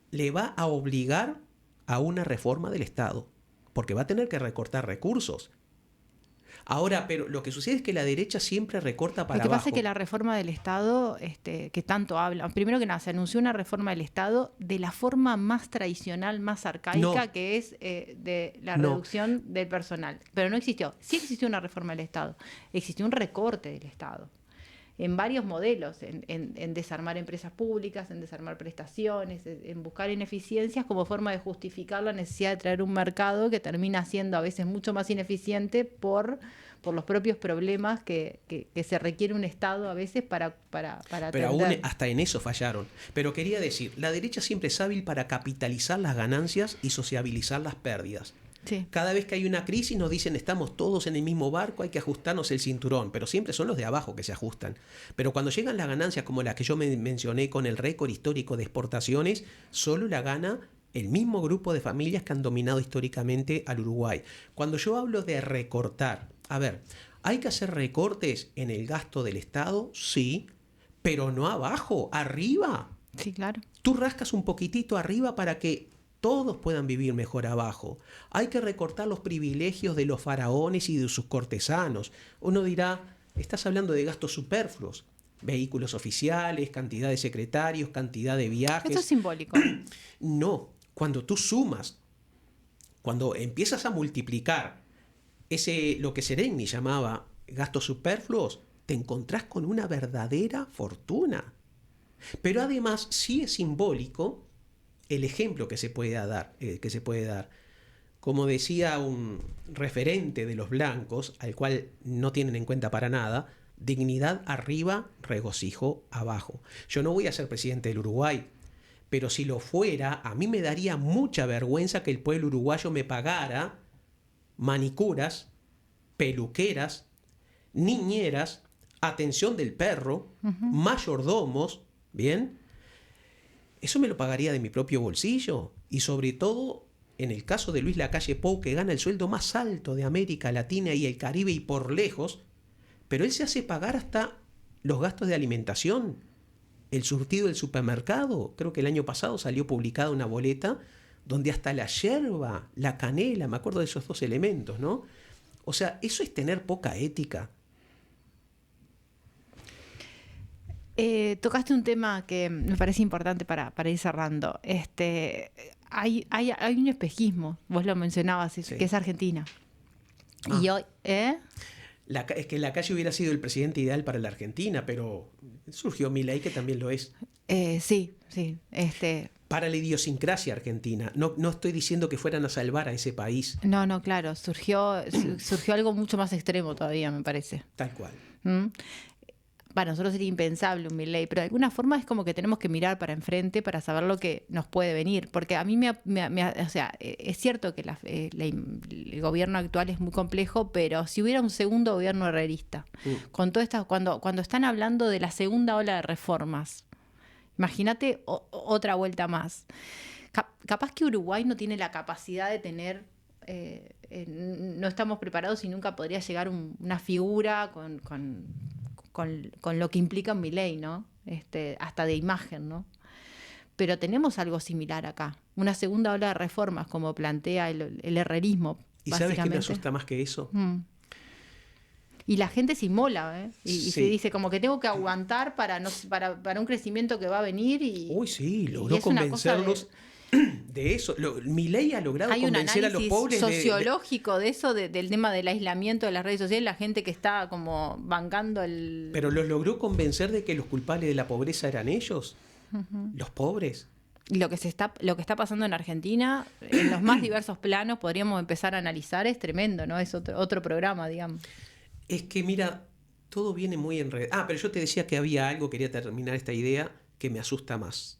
[SPEAKER 4] le va a obligar a una reforma del Estado, porque va a tener que recortar recursos. Ahora, pero lo que sucede es que la derecha siempre recorta para abajo.
[SPEAKER 6] Lo que pasa es que la reforma del Estado, que tanto habla, primero que nada, se anunció una reforma del Estado de la forma más tradicional, más arcaica, que es de la reducción del personal. Pero no existió. Sí existió una reforma del Estado. Existió un recorte del Estado. En varios modelos, en desarmar empresas públicas, en desarmar prestaciones, en buscar ineficiencias como forma de justificar la necesidad de traer un mercado que termina siendo a veces mucho más ineficiente por los propios problemas que se requiere un Estado a veces para
[SPEAKER 4] Pero aún hasta en eso fallaron. Pero quería decir, la derecha siempre es hábil para capitalizar las ganancias y sociabilizar las pérdidas.
[SPEAKER 6] Sí.
[SPEAKER 4] Cada vez que hay una crisis nos dicen estamos todos en el mismo barco, hay que ajustarnos el cinturón, pero siempre son los de abajo que se ajustan. Pero cuando llegan las ganancias como las que yo mencioné con el récord histórico de exportaciones, solo la gana el mismo grupo de familias que han dominado históricamente al Uruguay. Cuando yo hablo de recortar, a ver, ¿hay que hacer recortes en el gasto del Estado? Sí, pero no abajo, arriba.
[SPEAKER 6] Sí, claro.
[SPEAKER 4] Tú rascas un poquitito arriba para que todos puedan vivir mejor abajo. Hay que recortar los privilegios de los faraones y de sus cortesanos. Uno dirá, estás hablando de gastos superfluos. Vehículos oficiales, cantidad de secretarios, cantidad de viajes.
[SPEAKER 6] Esto es simbólico.
[SPEAKER 4] No, cuando tú sumas, cuando empiezas a multiplicar lo que Sereni llamaba gastos superfluos, te encontrás con una verdadera fortuna. Pero además sí es simbólico el ejemplo que se puede dar. Como decía un referente de los blancos, al cual no tienen en cuenta para nada, dignidad arriba, regocijo abajo. Yo no voy a ser presidente del Uruguay, pero si lo fuera, a mí me daría mucha vergüenza que el pueblo uruguayo me pagara manicuras, peluqueras, niñeras, atención del perro, mayordomos, ¿bien? Eso me lo pagaría de mi propio bolsillo. Y sobre todo, en el caso de Luis Lacalle Pou, que gana el sueldo más alto de América Latina y el Caribe y por lejos, pero él se hace pagar hasta los gastos de alimentación, el surtido del supermercado. Creo que el año pasado salió publicada una boleta donde hasta la yerba, la canela, me acuerdo de esos dos elementos, ¿no? O sea, eso es tener poca ética.
[SPEAKER 6] Tocaste un tema que me parece importante para ir cerrando. Hay un espejismo, vos lo mencionabas,
[SPEAKER 4] Sí.
[SPEAKER 6] que es Argentina. Y hoy,
[SPEAKER 4] Es que Lacalle hubiera sido el presidente ideal para la Argentina, pero surgió Milei, que también lo es.
[SPEAKER 6] Sí.
[SPEAKER 4] Para la idiosincrasia argentina. No estoy diciendo que fueran a salvar a ese país.
[SPEAKER 6] No, claro, surgió algo mucho más extremo todavía, me parece.
[SPEAKER 4] Tal cual.
[SPEAKER 6] Para nosotros sería impensable un Milei, pero de alguna forma es como que tenemos que mirar para enfrente para saber lo que nos puede venir. Porque a mí o sea, es cierto que el gobierno actual es muy complejo, pero si hubiera un segundo gobierno herrerista, con todo esto, cuando están hablando de la segunda ola de reformas, imagínate otra vuelta más. Capaz que Uruguay no tiene la capacidad de tener, no estamos preparados y nunca podría llegar una figura con lo que implica un Milei, ¿no? Hasta de imagen, ¿no? Pero tenemos algo similar acá. Una segunda ola de reformas, como plantea el herrerismo.
[SPEAKER 4] ¿Y sabes qué me asusta más que eso?
[SPEAKER 6] Y la gente se inmola, ¿eh? Y
[SPEAKER 4] Sí.
[SPEAKER 6] se dice como que tengo que aguantar para un crecimiento que va a venir.
[SPEAKER 4] Uy, sí,
[SPEAKER 6] y
[SPEAKER 4] logró
[SPEAKER 6] es una cosa
[SPEAKER 4] convencerlos de eso. Milei ha logrado
[SPEAKER 6] Hay un
[SPEAKER 4] convencer a los
[SPEAKER 6] análisis
[SPEAKER 4] pobres
[SPEAKER 6] sociológico de eso, del tema del aislamiento de las redes sociales, la gente que está como bancando el...
[SPEAKER 4] Pero los logró convencer de que los culpables de la pobreza eran ellos, los pobres.
[SPEAKER 6] Lo que está pasando en Argentina, en los más diversos planos, podríamos empezar a analizar, es tremendo, ¿no? Es otro programa, digamos.
[SPEAKER 4] Es que mira, todo viene muy enredado. Pero yo te decía que había algo, quería terminar esta idea, que me asusta más.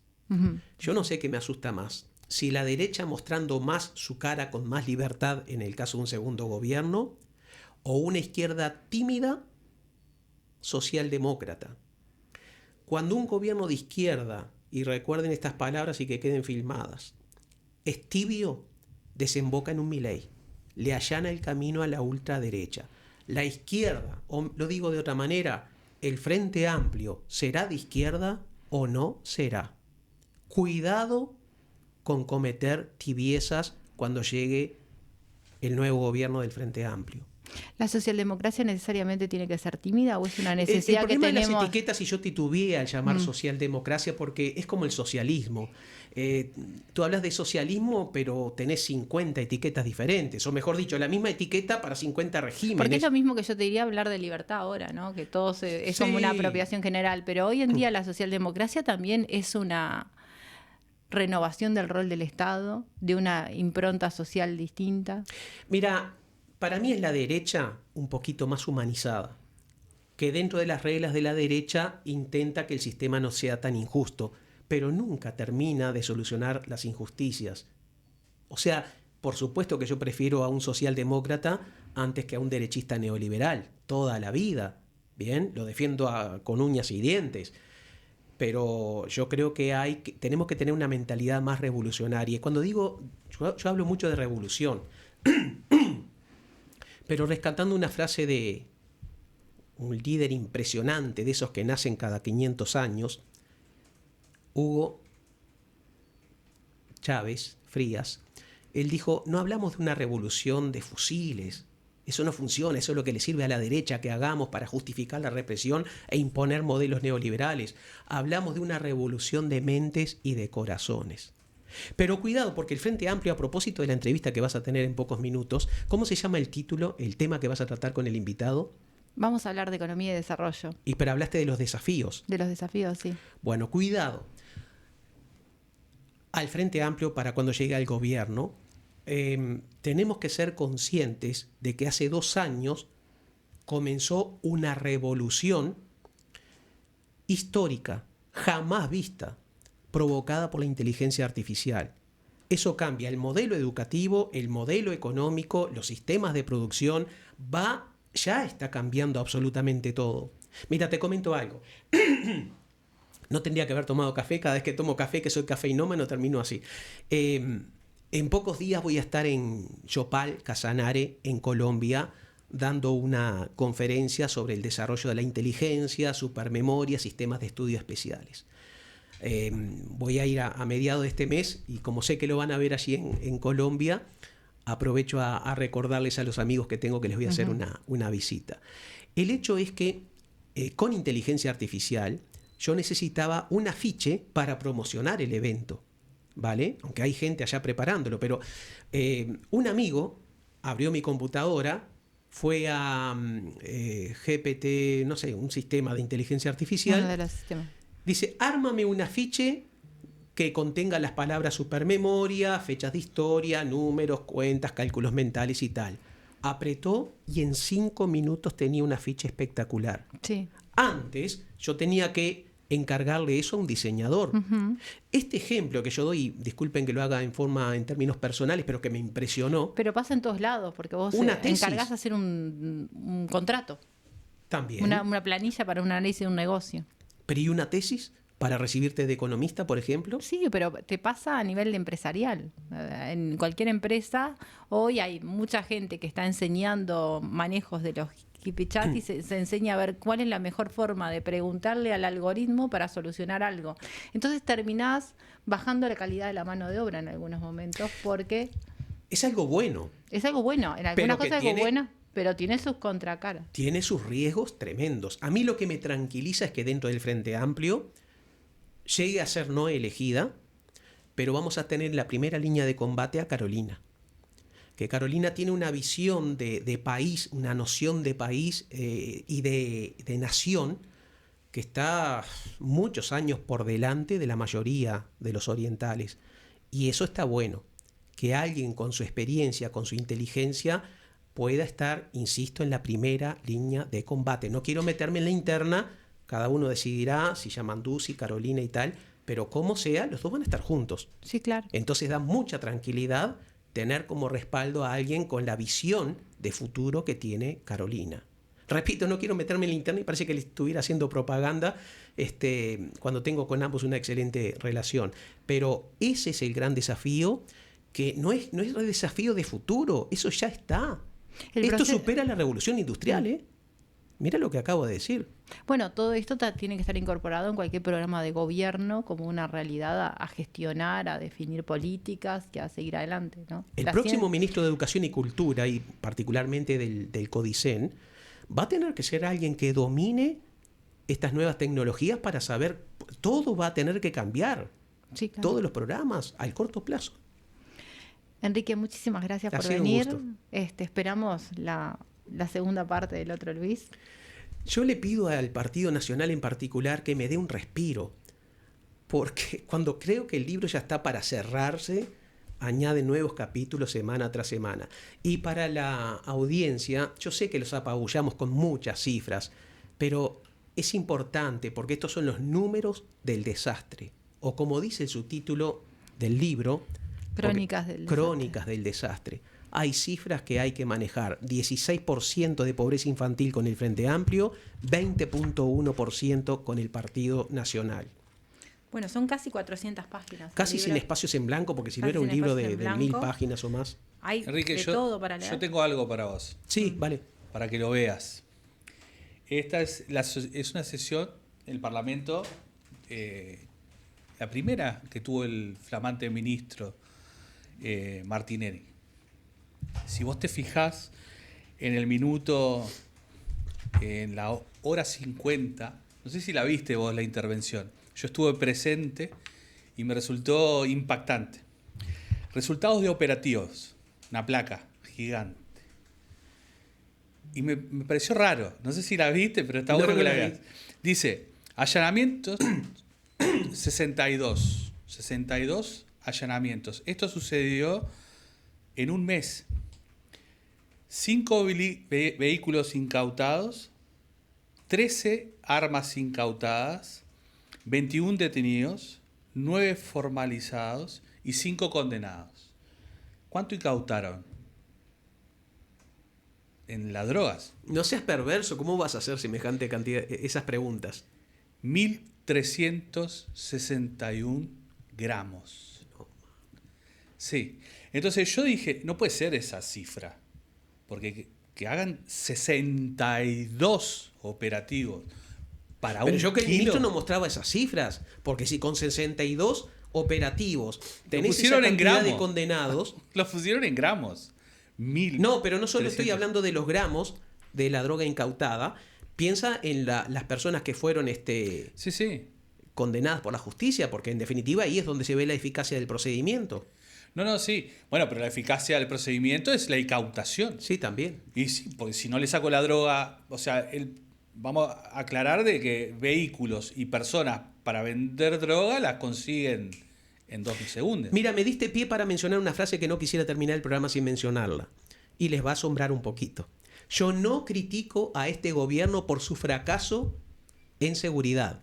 [SPEAKER 4] Yo no sé qué me asusta más. Si la derecha mostrando más su cara con más libertad en el caso de un segundo gobierno, o una izquierda tímida, socialdemócrata. Cuando un gobierno de izquierda, y recuerden estas palabras y que queden filmadas, es tibio, desemboca en un Milei, le allana el camino a la ultraderecha. La izquierda, o lo digo de otra manera, el Frente Amplio, ¿será de izquierda o no será? Cuidado con cometer tibiezas cuando llegue el nuevo gobierno del Frente Amplio.
[SPEAKER 6] ¿La socialdemocracia necesariamente tiene que ser tímida o es una
[SPEAKER 4] El
[SPEAKER 6] necesidad que
[SPEAKER 4] problema de
[SPEAKER 6] tenemos?
[SPEAKER 4] las etiquetas, y yo titubeé al llamar socialdemocracia porque es como el socialismo. Tú hablas de socialismo, pero tenés 50 etiquetas diferentes, o mejor dicho, la misma etiqueta para 50 regímenes.
[SPEAKER 6] Porque es lo mismo que yo te diría hablar de libertad ahora, ¿no? Que todo es como una
[SPEAKER 4] Sí.
[SPEAKER 6] apropiación general, pero hoy en día la socialdemocracia también es una renovación del rol del Estado, de una impronta social distinta.
[SPEAKER 4] Mira, para mí es la derecha un poquito más humanizada, que dentro de las reglas de la derecha intenta que el sistema no sea tan injusto, pero nunca termina de solucionar las injusticias. O sea, por supuesto que yo prefiero a un socialdemócrata antes que a un derechista neoliberal, toda la vida. Bien, lo defiendo con uñas y dientes. Pero yo creo que tenemos que tener una mentalidad más revolucionaria. Y cuando digo, yo hablo mucho de revolución, pero rescatando una frase de un líder impresionante, de esos que nacen cada 500 años, Hugo Chávez Frías, él dijo, no hablamos de una revolución de fusiles, eso no funciona, eso es lo que le sirve a la derecha que hagamos para justificar la represión e imponer modelos neoliberales. Hablamos de una revolución de mentes y de corazones. Pero cuidado, porque el Frente Amplio, a propósito de la entrevista que vas a tener en pocos minutos, ¿cómo se llama el título, el tema que vas a tratar con el invitado?
[SPEAKER 6] Vamos a hablar de economía y desarrollo.
[SPEAKER 4] Pero hablaste de los desafíos.
[SPEAKER 6] De los desafíos, sí.
[SPEAKER 4] Bueno, cuidado. Al Frente Amplio, para cuando llegue al gobierno, tenemos que ser conscientes de que hace 2 años comenzó una revolución histórica, jamás vista, provocada por la inteligencia artificial. Eso cambia el modelo educativo, el modelo económico, los sistemas de producción, ya está cambiando absolutamente todo. Mira, te comento algo. No tendría que haber tomado café, cada vez que tomo café, que soy cafeinómano, termino así. En pocos días voy a estar en Yopal, Casanare, en Colombia, dando una conferencia sobre el desarrollo de la inteligencia, supermemoria, sistemas de estudio especiales. Voy a ir a mediados de este mes y como sé que lo van a ver allí en Colombia, aprovecho a recordarles a los amigos que tengo que les voy a hacer una visita. El hecho es que con inteligencia artificial yo necesitaba un afiche para promocionar el evento, ¿vale? Aunque hay gente allá preparándolo, pero un amigo abrió mi computadora, fue a GPT, no sé, un sistema de inteligencia artificial.
[SPEAKER 6] Uno de los sistemas.
[SPEAKER 4] Dice, ármame un afiche que contenga las palabras supermemoria, fechas de historia, números, cuentas, cálculos mentales y tal. Apretó y en 5 minutos tenía un afiche espectacular.
[SPEAKER 6] Sí.
[SPEAKER 4] Antes yo tenía que encargarle eso a un diseñador. Este ejemplo que yo doy, disculpen que lo haga en términos personales, pero que me impresionó.
[SPEAKER 6] Pero pasa en todos lados, porque vos encargás de hacer un contrato.
[SPEAKER 4] También.
[SPEAKER 6] Una planilla para un análisis de un negocio.
[SPEAKER 4] ¿Pero y una tesis para recibirte de economista, por ejemplo?
[SPEAKER 6] Sí, pero te pasa a nivel empresarial. En cualquier empresa, hoy hay mucha gente que está enseñando manejos de los Chat y se enseña a ver cuál es la mejor forma de preguntarle al algoritmo para solucionar algo. Entonces terminás bajando la calidad de la mano de obra en algunos momentos porque...
[SPEAKER 4] Es algo bueno.
[SPEAKER 6] Es algo bueno. En algunas cosas es algo bueno, pero tiene sus contracaras.
[SPEAKER 4] Tiene sus riesgos tremendos. A mí lo que me tranquiliza es que dentro del Frente Amplio llegue a ser no elegida, pero vamos a tener en la primera línea de combate a Carolina. Que Carolina tiene una visión de país, una noción de país y de nación que está muchos años por delante de la mayoría de los orientales. Y eso está bueno, que alguien con su experiencia, con su inteligencia, pueda estar, insisto, en la primera línea de combate. No quiero meterme en la interna, cada uno decidirá si llaman Dusi, Carolina y tal, pero como sea, los dos van a estar juntos.
[SPEAKER 6] Sí, claro.
[SPEAKER 4] Entonces da mucha tranquilidad tener como respaldo a alguien con la visión de futuro que tiene Carolina. Repito, no quiero meterme en la interna y parece que le estuviera haciendo propaganda cuando tengo con ambos una excelente relación. Pero ese es el gran desafío, que no es el desafío de futuro, eso ya está. Esto supera la revolución industrial, ¿eh? Mira lo que acabo de decir.
[SPEAKER 6] Bueno, todo esto tiene que estar incorporado en cualquier programa de gobierno como una realidad a gestionar, a definir políticas y a seguir adelante, ¿no?
[SPEAKER 4] El próximo ministro de Educación y Cultura, y particularmente del CODICEN, va a tener que ser alguien que domine estas nuevas tecnologías para saber, todo va a tener que cambiar.
[SPEAKER 6] Sí, claro.
[SPEAKER 4] Todos los programas al corto plazo.
[SPEAKER 6] Enrique, muchísimas gracias por venir. Esperamos la segunda parte del otro Luis.
[SPEAKER 4] Yo le pido al Partido Nacional en particular que me dé un respiro, porque cuando creo que el libro ya está para cerrarse, añade nuevos capítulos semana tras semana. Y para la audiencia, yo sé que los apabullamos con muchas cifras, pero es importante porque estos son los números del desastre, o como dice el subtítulo del libro,
[SPEAKER 6] Crónicas del
[SPEAKER 4] desastre. Hay cifras que hay que manejar. 16% de pobreza infantil con el Frente Amplio, 20.1% con el Partido Nacional.
[SPEAKER 6] Bueno, son casi 400 páginas.
[SPEAKER 4] Casi sin espacios en blanco, porque si no era un libro de 1000 páginas o más.
[SPEAKER 6] Hay
[SPEAKER 5] Enrique,
[SPEAKER 6] todo para leer.
[SPEAKER 5] Yo tengo algo para vos.
[SPEAKER 4] Sí, vale.
[SPEAKER 5] Para que lo veas. Esta es una sesión del Parlamento, la primera que tuvo el flamante ministro Martinelli. Si vos te fijás en el minuto, en la hora 50, no sé si la viste vos la intervención, yo estuve presente y me resultó impactante. Resultados de operativos, una placa gigante. Y me pareció raro, no sé si la viste, pero está bueno que la veas. Dice, allanamientos, 62 allanamientos. Esto sucedió en un mes. 5 vehículos incautados, 13 armas incautadas, 21 detenidos, 9 formalizados y 5 condenados. ¿Cuánto incautaron? En las drogas.
[SPEAKER 4] No seas perverso, ¿cómo vas a hacer semejante cantidad, esas preguntas?
[SPEAKER 5] 1.361 gramos. Sí. Entonces yo dije, no puede ser esa cifra. Porque que hagan 62 operativos para
[SPEAKER 4] Pero
[SPEAKER 5] un
[SPEAKER 4] yo que el
[SPEAKER 5] kilo.
[SPEAKER 4] ministro no mostraba esas cifras, porque si con 62 operativos tenés esa
[SPEAKER 5] pusieron en
[SPEAKER 4] cantidad de
[SPEAKER 5] gramos.
[SPEAKER 4] condenados...
[SPEAKER 5] Los pusieron en gramos. 1.000.
[SPEAKER 4] No, pero no solo estoy
[SPEAKER 5] 300.
[SPEAKER 4] hablando de los gramos de la droga incautada. Piensa en las personas que fueron
[SPEAKER 5] Sí.
[SPEAKER 4] condenadas por la justicia, porque en definitiva ahí es donde se ve la eficacia del procedimiento.
[SPEAKER 5] No, sí. Bueno, pero la eficacia del procedimiento es la incautación.
[SPEAKER 4] Sí, también.
[SPEAKER 5] Y porque si no le saco la droga, o sea, vamos a aclarar de que vehículos y personas para vender droga las consiguen en 2 segundos.
[SPEAKER 4] Mira, me diste pie para mencionar una frase que no quisiera terminar el programa sin mencionarla. Y les va a asombrar un poquito. Yo no critico a este gobierno por su fracaso en seguridad.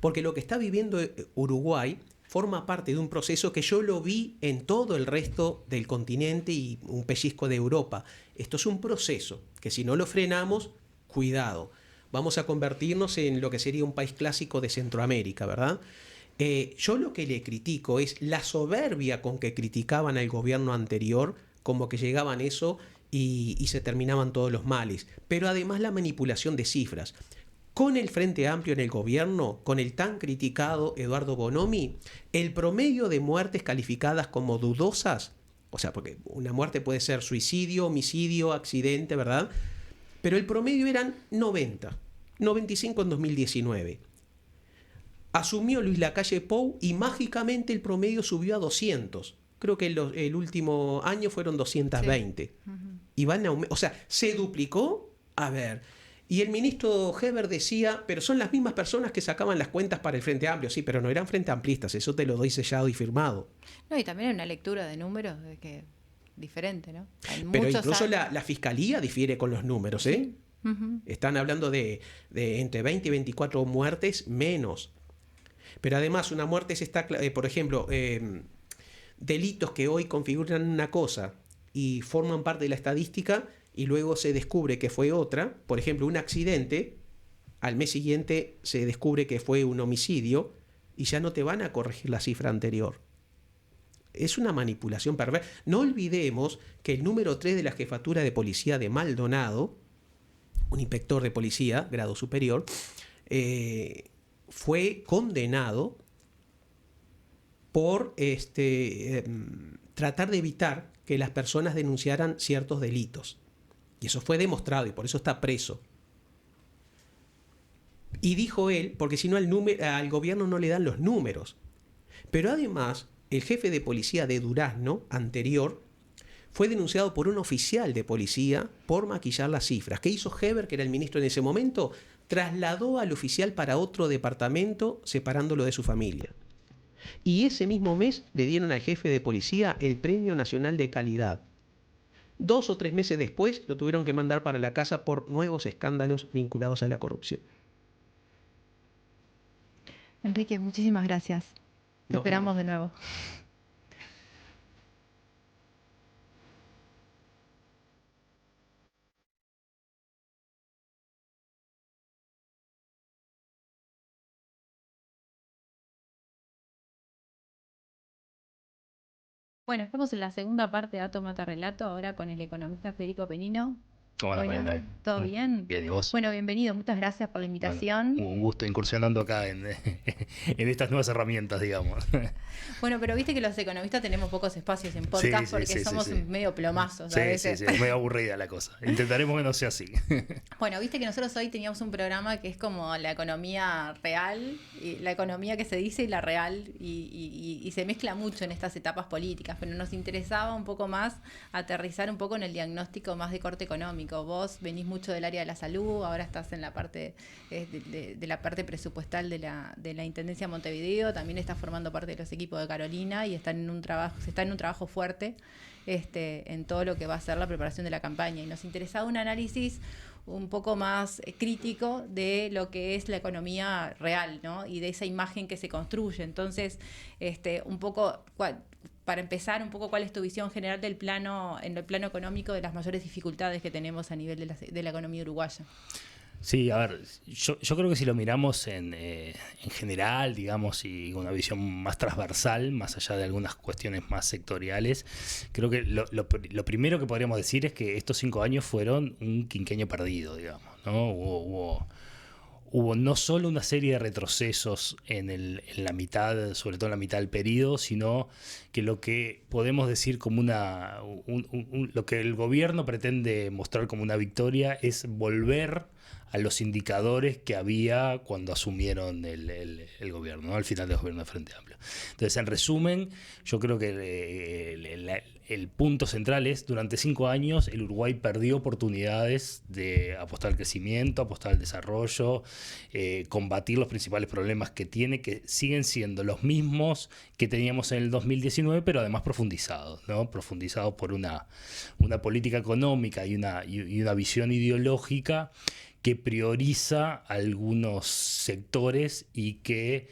[SPEAKER 4] Porque lo que está viviendo Uruguay forma parte de un proceso que yo lo vi en todo el resto del continente y un pellizco de Europa. Esto es un proceso que si no lo frenamos, cuidado. Vamos a convertirnos en lo que sería un país clásico de Centroamérica, ¿verdad? Yo lo que le critico es la soberbia con que criticaban al gobierno anterior, como que llegaban eso y se terminaban todos los males. Pero además la manipulación de cifras. Con el Frente Amplio en el gobierno, con el tan criticado Eduardo Bonomi, el promedio de muertes calificadas como dudosas, o sea, porque una muerte puede ser suicidio, homicidio, accidente, ¿verdad? Pero el promedio eran 90, 95 en 2019. asumió Luis Lacalle Pou y mágicamente el promedio subió a 200. Creo que el último año fueron 220. Sí. Y van o sea, se duplicó. A ver. Y el ministro Heber decía, pero son las mismas personas que sacaban las cuentas para el Frente Amplio. Sí, pero no eran Frente Amplistas, eso te lo doy sellado y firmado.
[SPEAKER 6] No, y también hay una lectura de números de que diferente, ¿no? Hay
[SPEAKER 4] pero incluso la Fiscalía difiere con los números, ¿eh? Sí. Están hablando de entre 20 y 24 muertes menos. Pero además una muerte se está, por ejemplo, delitos que hoy configuran una cosa y forman parte de la estadística y luego se descubre que fue otra. Por ejemplo, un accidente, al mes siguiente se descubre que fue un homicidio y ya no te van a corregir la cifra anterior. Es una manipulación perversa. No olvidemos que el número 3 de la jefatura de policía de Maldonado, un inspector de policía, grado superior, fue condenado por tratar de evitar que las personas denunciaran ciertos delitos. Y eso fue demostrado y por eso está preso. Y dijo él, porque si no al gobierno no le dan los números. Pero además, el jefe de policía de Durazno, anterior, fue denunciado por un oficial de policía por maquillar las cifras. ¿Qué hizo Heber, que era el ministro en ese momento? Trasladó al oficial para otro departamento, separándolo de su familia. Y ese mismo mes le dieron al jefe de policía el Premio Nacional de Calidad. 2 o 3 meses después lo tuvieron que mandar para la casa por nuevos escándalos vinculados a la corrupción.
[SPEAKER 3] Enrique, muchísimas gracias. Te esperamos de nuevo. Bueno, estamos en la segunda parte de Dato Mata Relato, ahora con el economista Federico Penino.
[SPEAKER 7] ¿Cómo andas?
[SPEAKER 3] ¿Todo bien?
[SPEAKER 7] Bien, ¿y vos?
[SPEAKER 3] Bueno, bienvenido, muchas gracias por la invitación.
[SPEAKER 7] Bueno, un gusto incursionando acá en estas nuevas herramientas, digamos.
[SPEAKER 6] Bueno, pero viste que los economistas tenemos pocos espacios en podcast porque somos medio plomazos a veces.
[SPEAKER 7] Sí, medio aburrida la cosa. Intentaremos que no sea así.
[SPEAKER 6] Bueno, viste que nosotros hoy teníamos un programa que es como la economía real, y la economía que se dice y la real, y se mezcla mucho en estas etapas políticas, pero nos interesaba un poco más aterrizar un poco en el diagnóstico más de corte económico. Vos venís mucho del área de la salud, ahora estás en la parte de la parte presupuestal de la Intendencia de Montevideo, también estás formando parte de los equipos de Carolina y se está en un trabajo fuerte en todo lo que va a ser la preparación de la campaña. Y nos interesaba un análisis un poco más crítico de lo que es la economía real, ¿no? Y de esa imagen que se construye. Entonces, un poco... Para empezar, un poco cuál es tu visión general en el plano económico de las mayores dificultades que tenemos a nivel de la economía uruguaya.
[SPEAKER 7] Sí, a ver, yo creo que si lo miramos en general, digamos, y con una visión más transversal, más allá de algunas cuestiones más sectoriales, creo que lo primero que podríamos decir es que estos 5 años fueron un quinquenio perdido, digamos, ¿no? Hubo no solo una serie de retrocesos en la mitad, sobre todo en la mitad del periodo, sino que lo que podemos decir como lo que el gobierno pretende mostrar como una victoria es volver a los indicadores que había cuando asumieron el gobierno, ¿no? Al final del gobierno de Frente Amplio. Entonces, en resumen, yo creo que el punto central es, durante 5 años, el Uruguay perdió oportunidades de apostar al crecimiento, apostar al desarrollo, combatir los principales problemas que tiene, que siguen siendo los mismos que teníamos en el 2019, pero además profundizados, ¿no? Profundizados por una política económica y una visión ideológica que prioriza algunos sectores y que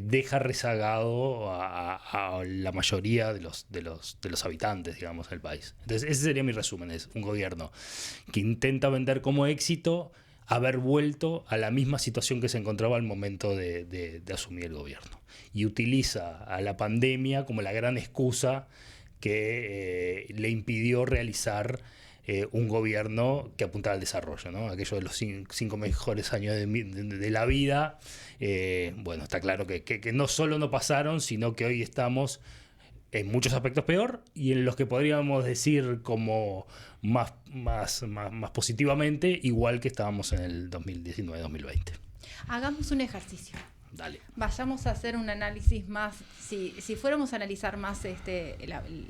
[SPEAKER 7] deja rezagado a la mayoría de los habitantes, digamos, del país. Entonces, ese sería mi resumen: es un gobierno que intenta vender como éxito haber vuelto a la misma situación que se encontraba al momento de asumir el gobierno, y utiliza a la pandemia como la gran excusa que le impidió realizar un gobierno que apuntara al desarrollo, ¿no? Aquello de los 5 mejores años de la vida, bueno, está claro que no solo no pasaron, sino que hoy estamos en muchos aspectos peor, y en los que podríamos decir como más positivamente, igual que estábamos en el 2019-2020.
[SPEAKER 6] Hagamos un ejercicio.
[SPEAKER 7] Dale.
[SPEAKER 6] Vayamos a hacer un análisis más, si fuéramos a analizar más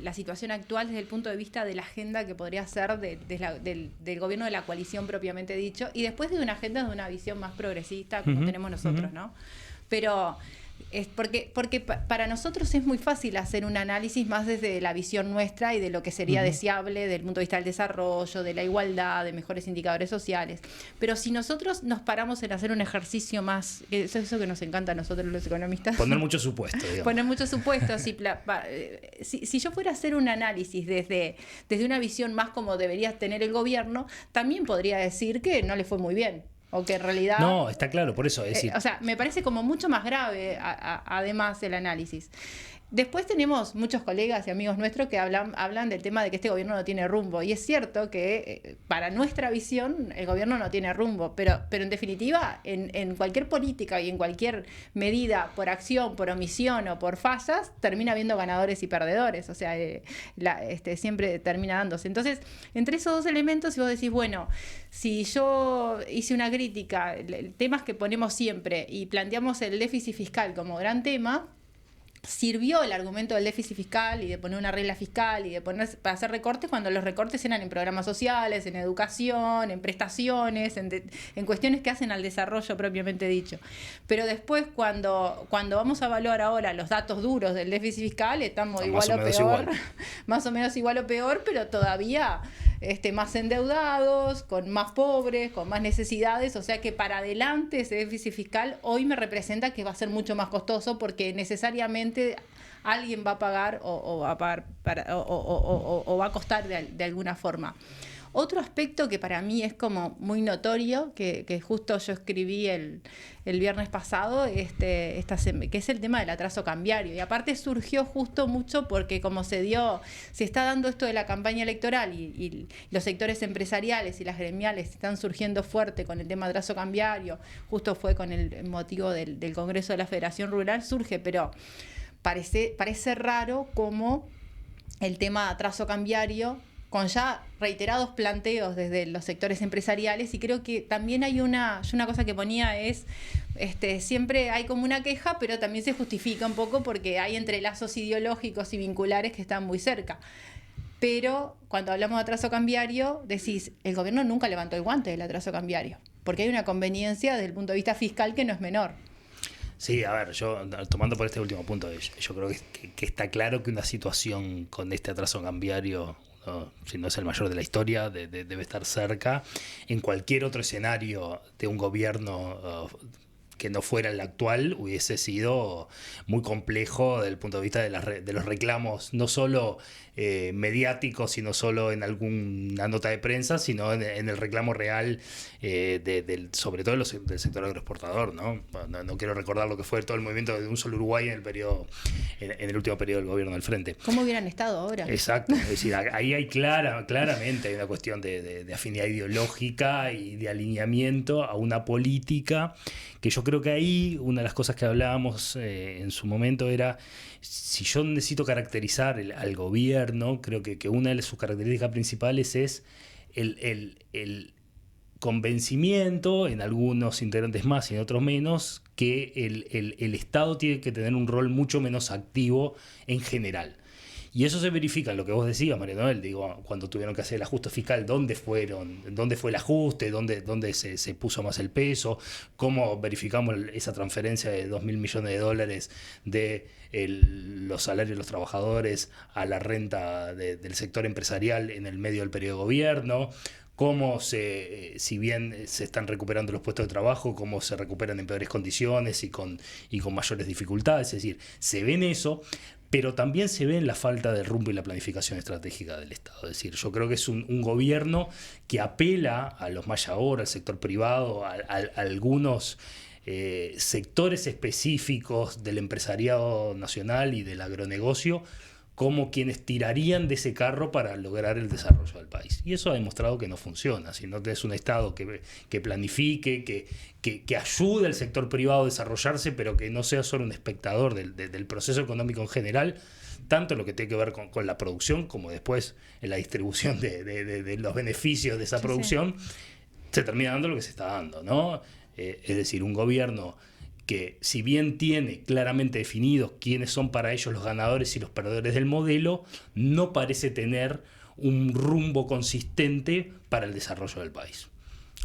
[SPEAKER 6] la situación actual desde el punto de vista de la agenda que podría ser del gobierno de la coalición propiamente dicho, y después de una agenda de una visión más progresista como tenemos nosotros, ¿no? Pero es porque para nosotros es muy fácil hacer un análisis más desde la visión nuestra y de lo que sería deseable desde el punto de vista del desarrollo, de la igualdad, de mejores indicadores sociales. Pero si nosotros nos paramos en hacer un ejercicio más, eso que nos encanta a nosotros los economistas.
[SPEAKER 7] Poner mucho supuesto, digamos.
[SPEAKER 6] Poner muchos supuestos. Si yo fuera a hacer un análisis desde una visión más como debería tener el gobierno, también podría decir que no le fue muy bien. O que en realidad...
[SPEAKER 7] No, está claro, por eso. Es decir,
[SPEAKER 6] o sea, me parece como mucho más grave, además, el análisis. Después tenemos muchos colegas y amigos nuestros que hablan del tema de que este gobierno no tiene rumbo. Y es cierto que para nuestra visión el gobierno no tiene rumbo. Pero en definitiva, en cualquier política y en cualquier medida, por acción, por omisión o por fallas, termina habiendo ganadores y perdedores. O sea, siempre termina dándose. Entonces, entre esos dos elementos, si vos decís, bueno, si yo hice una crítica, temas que ponemos siempre y planteamos el déficit fiscal como gran tema, sirvió el argumento del déficit fiscal y de poner una regla fiscal y de para hacer recortes cuando los recortes eran en programas sociales, en educación, en prestaciones, en cuestiones que hacen al desarrollo propiamente dicho. Pero después cuando vamos a evaluar ahora los datos duros del déficit fiscal, estamos igual o peor, más o menos igual o peor, pero todavía más endeudados, con más pobres, con más necesidades, o sea que para adelante ese déficit fiscal hoy me representa que va a ser mucho más costoso porque necesariamente alguien va a pagar o va a pagar o va a costar de alguna forma. Otro aspecto que para mí es como muy notorio, que justo yo escribí el viernes pasado, que es el tema del atraso cambiario. Y aparte surgió justo mucho porque como se está dando esto de la campaña electoral y los sectores empresariales y las gremiales están surgiendo fuerte con el tema de atraso cambiario, justo fue con el motivo del Congreso de la Federación Rural, surge, pero parece raro cómo el tema de atraso cambiario, con ya reiterados planteos desde los sectores empresariales, y creo que también hay una cosa que ponía es, siempre hay como una queja, pero también se justifica un poco porque hay entrelazos ideológicos y vinculares que están muy cerca. Pero cuando hablamos de atraso cambiario, decís, el gobierno nunca levantó el guante del atraso cambiario, porque hay una conveniencia desde el punto de vista fiscal que no es menor.
[SPEAKER 7] Sí, a ver, yo tomando por este último punto, yo creo que está claro que una situación con este atraso cambiario, ¿no? Si no es el mayor de la historia, debe estar cerca. En cualquier otro escenario de un gobierno que no fuera el actual, hubiese sido muy complejo desde el punto de vista de los reclamos, no solo mediáticos, sino solo en alguna nota de prensa, sino en el reclamo real, sobre todo del sector agroexportador, ¿no? No quiero recordar lo que fue todo el movimiento de Un Solo Uruguay en el último periodo del gobierno del Frente.
[SPEAKER 6] ¿Cómo hubieran estado ahora?
[SPEAKER 7] Exacto, es decir, ahí hay claramente hay una cuestión de afinidad ideológica y de alineamiento a una política que yo creo que ahí una de las cosas que hablábamos en su momento era, si yo necesito caracterizar al gobierno, creo que una de sus características principales es el convencimiento, en algunos integrantes más y en otros menos, que el Estado tiene que tener un rol mucho menos activo en general. Y eso se verifica en lo que vos decías, María Noel, digo, cuando tuvieron que hacer el ajuste fiscal, ¿dónde fue el ajuste? ¿Dónde se puso más el peso? ¿Cómo verificamos esa transferencia de $2.000 millones de los salarios de los trabajadores a la renta del sector empresarial en el medio del periodo de gobierno? Cómo si bien se están recuperando los puestos de trabajo, cómo se recuperan en peores condiciones y con mayores dificultades. Es decir, se ve en eso, pero también se ve en la falta de rumbo y la planificación estratégica del Estado. Es decir, yo creo que es un gobierno que apela a los más ahora, al sector privado, a algunos sectores específicos del empresariado nacional y del agronegocio, como quienes tirarían de ese carro para lograr el desarrollo del país. Y eso ha demostrado que no funciona. Si no tenés un Estado que planifique, que ayude al sector privado a desarrollarse, pero que no sea solo un espectador del proceso económico en general, tanto en lo que tiene que ver con la producción, como después en la distribución de los beneficios de esa producción, se termina dando lo que se está dando, ¿no? Es decir, un gobierno que si bien tiene claramente definidos quiénes son para ellos los ganadores y los perdedores del modelo, no parece tener un rumbo consistente para el desarrollo del país.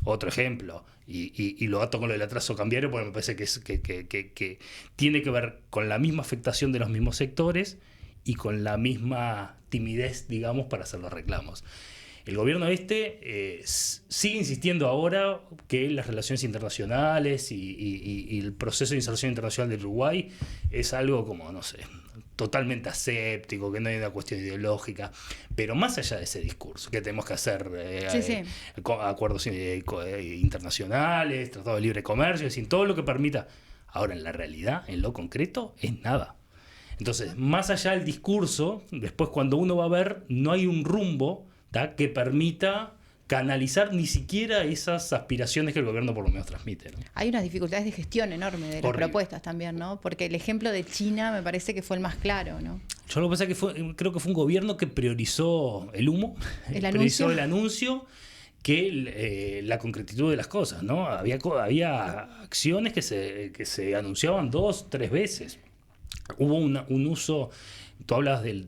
[SPEAKER 7] Otro ejemplo, y lo ato con lo del atraso cambiario, porque me parece que tiene que ver con la misma afectación de los mismos sectores y con la misma timidez, digamos, para hacer los reclamos. El gobierno sigue insistiendo ahora que las relaciones internacionales y el proceso de inserción internacional del Uruguay es algo como, no sé, totalmente aséptico, que no hay una cuestión ideológica. Pero más allá de ese discurso, que tenemos que hacer acuerdos internacionales, tratados de libre comercio, sin todo lo que permita. Ahora, en la realidad, en lo concreto, es nada. Entonces, más allá del discurso, después cuando uno va a ver, no hay un rumbo que permita canalizar ni siquiera esas aspiraciones que el gobierno por lo menos transmite, ¿no?
[SPEAKER 6] Hay unas dificultades de gestión enorme de las propuestas también, ¿no? Porque el ejemplo de China me parece que fue el más claro, ¿no?
[SPEAKER 7] Yo lo que pasa es que creo que fue un gobierno que priorizó el humo, priorizó el anuncio, que la concretitud de las cosas, ¿no? Había acciones que se anunciaban 2, 3 veces. Hubo un uso. Tú hablas del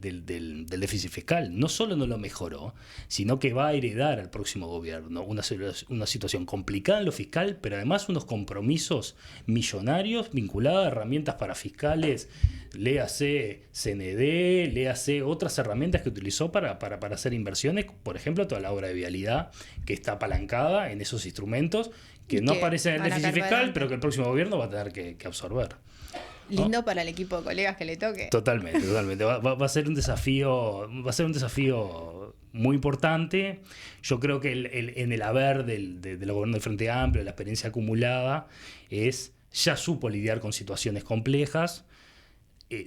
[SPEAKER 7] déficit fiscal. No solo no lo mejoró, sino que va a heredar al próximo gobierno una situación complicada en lo fiscal, pero además unos compromisos millonarios vinculados a herramientas para fiscales, léase CND, léase otras herramientas que utilizó para hacer inversiones, por ejemplo, toda la obra de vialidad que está apalancada en esos instrumentos que no aparecen en el déficit fiscal, pero que el próximo gobierno va a tener que absorber.
[SPEAKER 6] Lindo, ¿no? Para el equipo de colegas que le toque.
[SPEAKER 7] Totalmente. Va a ser un desafío muy importante. Yo creo que en el haber del gobierno del Frente Amplio, la experiencia acumulada, ya supo lidiar con situaciones complejas.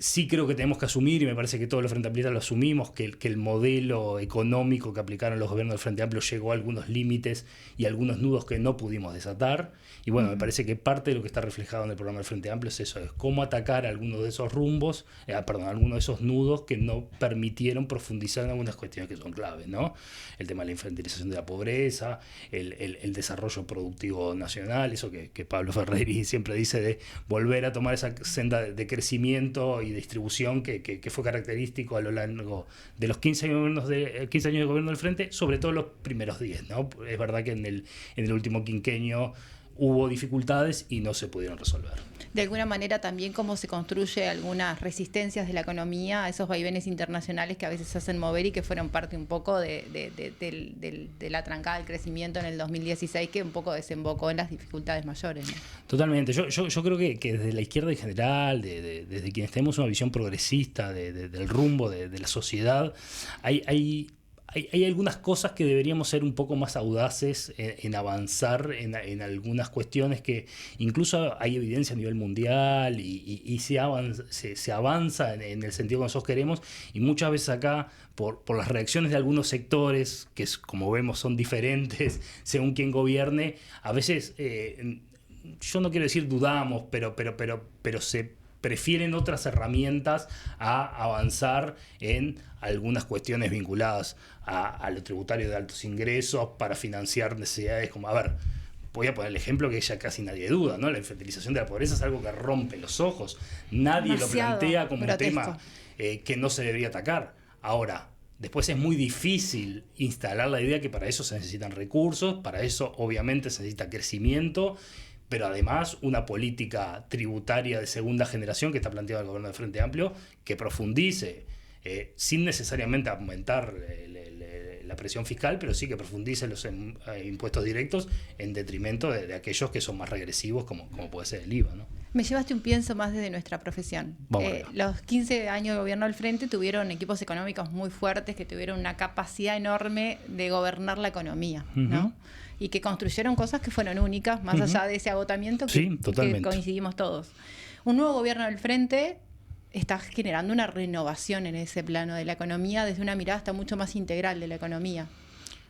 [SPEAKER 7] Sí creo que tenemos que asumir, y me parece que todos los Frente Amplistas lo asumimos, que el modelo económico que aplicaron los gobiernos del Frente Amplio llegó a algunos límites y algunos nudos que no pudimos desatar. Y bueno, me parece que parte de lo que está reflejado en el programa del Frente Amplio es eso, es cómo atacar algunos de esos algunos de esos nudos que no permitieron profundizar en algunas cuestiones que son claves, ¿no? El tema de la infantilización de la pobreza, el desarrollo productivo nacional, eso que Pablo Ferreri siempre dice de volver a tomar esa senda de crecimiento y distribución que fue característico a lo largo de los 15 años de gobierno del Frente, sobre todo los primeros 10, ¿no? Es verdad que en el último quinquenio hubo dificultades y no se pudieron resolver.
[SPEAKER 6] De alguna manera también cómo se construye algunas resistencias de la economía a esos vaivenes internacionales que a veces se hacen mover y que fueron parte un poco de la trancada del crecimiento en el 2016, que un poco desembocó en las dificultades mayores, ¿no?
[SPEAKER 7] Totalmente. Yo creo que desde la izquierda en general, desde quienes tenemos una visión progresista del rumbo de la sociedad, hay algunas cosas que deberíamos ser un poco más audaces en avanzar en algunas cuestiones que incluso hay evidencia a nivel mundial y se avanza en el sentido que nosotros queremos, y muchas veces acá por las reacciones de algunos sectores que como vemos son diferentes según quien gobierne, a veces yo no quiero decir dudamos, pero se prefieren otras herramientas a avanzar en algunas cuestiones vinculadas a lo tributario de altos ingresos para financiar necesidades como, voy a poner el ejemplo que ya casi nadie duda, ¿no? La infantilización de la pobreza es algo que rompe los ojos. Nadie
[SPEAKER 6] demasiado
[SPEAKER 7] lo plantea como
[SPEAKER 6] grotesco.
[SPEAKER 7] un tema que no se debería atacar. Ahora, después es muy difícil instalar la idea que para eso se necesitan recursos, para eso obviamente se necesita crecimiento, pero además una política tributaria de segunda generación que está planteada el gobierno del Frente Amplio, que profundice, sin necesariamente aumentar la presión fiscal, pero sí que profundice los impuestos directos en detrimento de aquellos que son más regresivos, como puede ser el IVA, ¿no?
[SPEAKER 6] Me llevaste un pienso más desde nuestra profesión. Los 15 años de gobierno del Frente tuvieron equipos económicos muy fuertes que tuvieron una capacidad enorme de gobernar la economía, ¿no? Y que construyeron cosas que fueron únicas, más allá de ese agotamiento que coincidimos todos. Un nuevo gobierno del Frente está generando una renovación en ese plano de la economía desde una mirada hasta mucho más integral de la economía.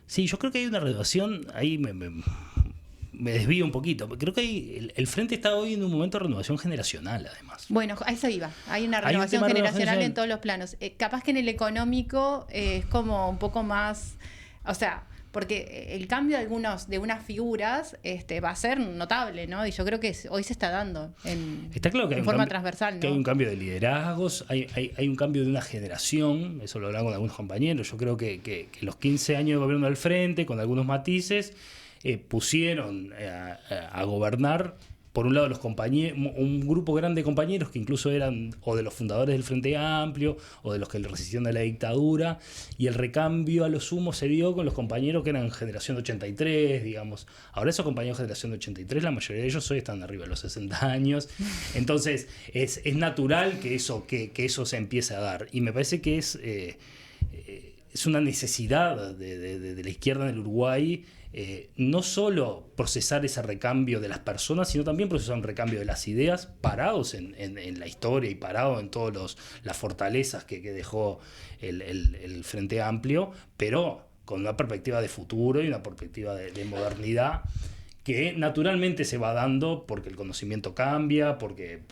[SPEAKER 7] Sí, yo creo que hay una renovación, ahí me desvío un poquito, creo que el Frente está hoy en un momento de renovación generacional, además.
[SPEAKER 6] Bueno, a eso iba, hay una renovación generacional en todos los planos. Capaz que en el económico es como un poco más, o sea, porque el cambio de unas figuras va a ser notable, ¿no? Y yo creo que hoy se está dando
[SPEAKER 7] está claro que
[SPEAKER 6] en forma transversal, ¿no?
[SPEAKER 7] Que hay un cambio de liderazgos, hay un cambio de una generación, eso lo hablaba con algunos compañeros. Yo creo que los 15 años de gobierno del Frente, con algunos matices, pusieron a gobernar, por un lado, un grupo grande de compañeros que incluso eran o de los fundadores del Frente Amplio o de los que le resistían a la dictadura, y el recambio a lo sumo se dio con los compañeros que eran generación de 83, digamos. Ahora esos compañeros de generación de 83, la mayoría de ellos hoy están arriba de los 60 años. Entonces es natural que eso se empiece a dar. Y me parece que es una necesidad de la izquierda en el Uruguay, no solo procesar ese recambio de las personas, sino también procesar un recambio de las ideas, parados en la historia y parados en todas las fortalezas que dejó el Frente Amplio, pero con una perspectiva de futuro y una perspectiva de modernidad que naturalmente se va dando porque el conocimiento cambia, porque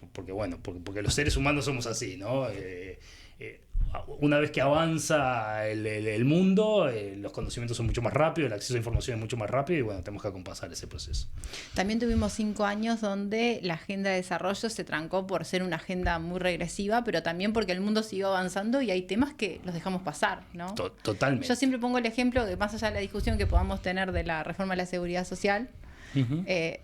[SPEAKER 7] los seres humanos somos así, ¿no? Una vez que avanza el mundo, los conocimientos son mucho más rápidos, el acceso a información es mucho más rápido y bueno, tenemos que acompasar ese proceso.
[SPEAKER 6] También tuvimos 5 años donde la agenda de desarrollo se trancó por ser una agenda muy regresiva, pero también porque el mundo siguió avanzando y hay temas que los dejamos pasar, ¿no?
[SPEAKER 7] Totalmente.
[SPEAKER 6] Yo siempre pongo el ejemplo de, más allá de la discusión que podamos tener de la reforma de la seguridad social,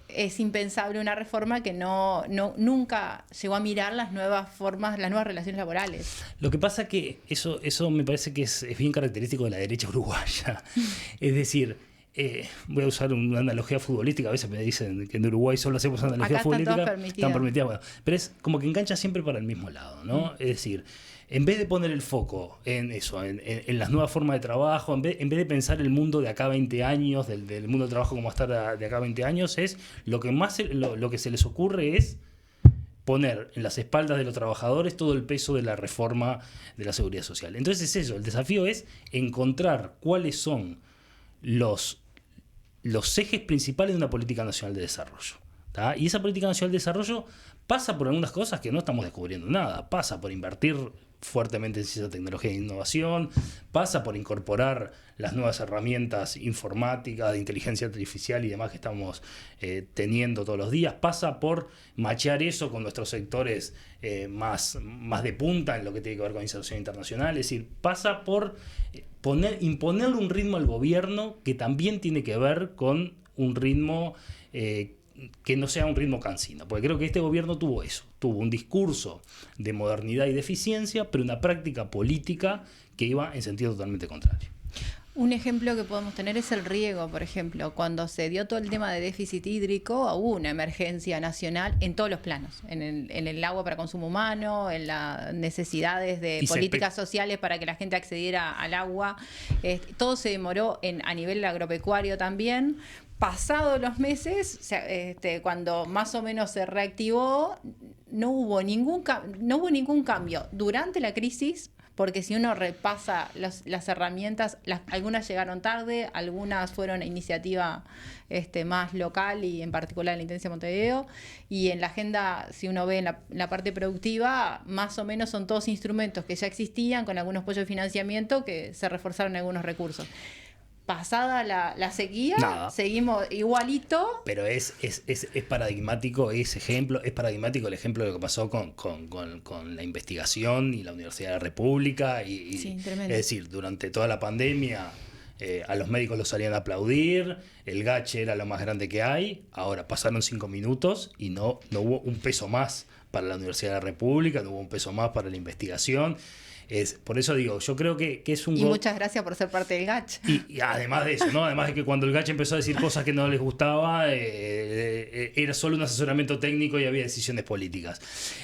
[SPEAKER 6] es impensable una reforma que nunca llegó a mirar las nuevas formas, las nuevas relaciones laborales.
[SPEAKER 7] Lo que pasa que eso me parece que es bien característico de la derecha uruguaya. Es decir, voy a usar una analogía futbolística, a veces me dicen que en Uruguay solo hacemos analogías futbolísticas. Están permitidas. Bueno, pero es como que engancha siempre para el mismo lado, ¿no? Es decir, en vez de poner el foco en eso, en las nuevas formas de trabajo, en vez de pensar el mundo de acá a 20 años, del mundo del trabajo como va a estar de acá a 20 años, es lo que se les ocurre es poner en las espaldas de los trabajadores todo el peso de la reforma de la seguridad social. Entonces es eso, el desafío es encontrar cuáles son los ejes principales de una política nacional de desarrollo, ¿tá? Y esa política nacional de desarrollo pasa por algunas cosas que no estamos descubriendo nada, pasa por invertir fuertemente en ciencia, tecnología e innovación, pasa por incorporar las nuevas herramientas informáticas, de inteligencia artificial y demás que estamos teniendo todos los días, pasa por machear eso con nuestros sectores más de punta en lo que tiene que ver con inserción internacional, es decir, pasa por imponerle un ritmo al gobierno que también tiene que ver con un ritmo que no sea un ritmo cansino, porque creo que este gobierno tuvo un discurso de modernidad y de eficiencia, pero una práctica política que iba en sentido totalmente contrario.
[SPEAKER 6] Un ejemplo que podemos tener es el riego, por ejemplo. Cuando se dio todo el tema de déficit hídrico, hubo una emergencia nacional en todos los planos, en el agua para consumo humano, en las necesidades de políticas sociales para que la gente accediera al agua. Todo se demoró a nivel agropecuario también. Pasados los meses, cuando más o menos se reactivó, no hubo ningún cambio durante la crisis, porque si uno repasa las herramientas, algunas llegaron tarde, algunas fueron a iniciativa más local y en particular en la Intendencia de Montevideo, y en la agenda, si uno ve en la parte productiva, más o menos son todos instrumentos que ya existían con algunos apoyos de financiamiento que se reforzaron algunos recursos. Pasada la sequía, seguimos igualito. Pero
[SPEAKER 7] es paradigmático ese ejemplo, es paradigmático el ejemplo de lo que pasó con la investigación y la Universidad de la República. Sí, es decir, durante toda la pandemia a los médicos los salían a aplaudir, el gache era lo más grande que hay, ahora pasaron 5 minutos y no hubo un peso más para la Universidad de la República, no hubo un peso más para la investigación. Por eso digo, yo creo que es un...
[SPEAKER 6] Y muchas gracias por ser parte del GACH.
[SPEAKER 7] Y además de eso, ¿no? Además de que cuando el GACH empezó a decir cosas que no les gustaba, era solo un asesoramiento técnico y había decisiones políticas.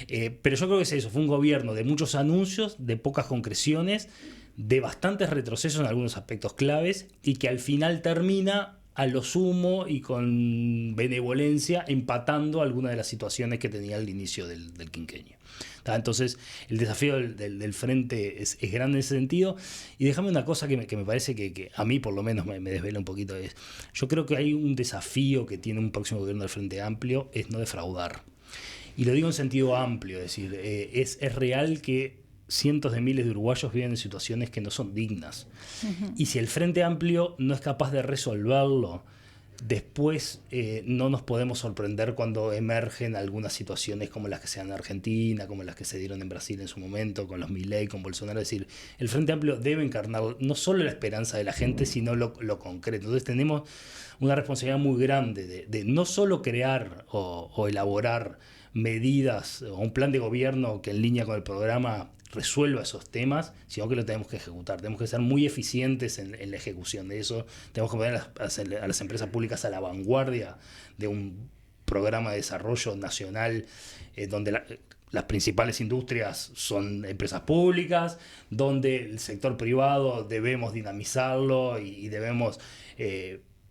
[SPEAKER 7] Pero yo creo que es eso, fue un gobierno de muchos anuncios, de pocas concreciones, de bastantes retrocesos en algunos aspectos claves y que al final termina a lo sumo y con benevolencia empatando algunas de las situaciones que tenía al inicio del quinquenio. Entonces el desafío del frente es grande en ese sentido. Y déjame una cosa que me parece que a mí por lo menos me desvela un poquito. Yo creo que hay un desafío que tiene un próximo gobierno del Frente Amplio, es no defraudar. Y lo digo en sentido amplio, es decir, es real que cientos de miles de uruguayos viven en situaciones que no son dignas. Y si el Frente Amplio no es capaz de resolverlo, después no nos podemos sorprender cuando emergen algunas situaciones como las que se dan en Argentina, como las que se dieron en Brasil en su momento, con los Milei, con Bolsonaro. Es decir, el Frente Amplio debe encarnar no solo la esperanza de la gente, sino lo concreto. Entonces tenemos una responsabilidad muy grande de no solo crear o elaborar medidas o un plan de gobierno que en línea con el programa resuelva esos temas, sino que lo tenemos que ejecutar. Tenemos que ser muy eficientes en la ejecución de eso. Tenemos que poner a las empresas públicas a la vanguardia de un programa de desarrollo nacional donde las principales industrias son empresas públicas, donde el sector privado debemos dinamizarlo y debemos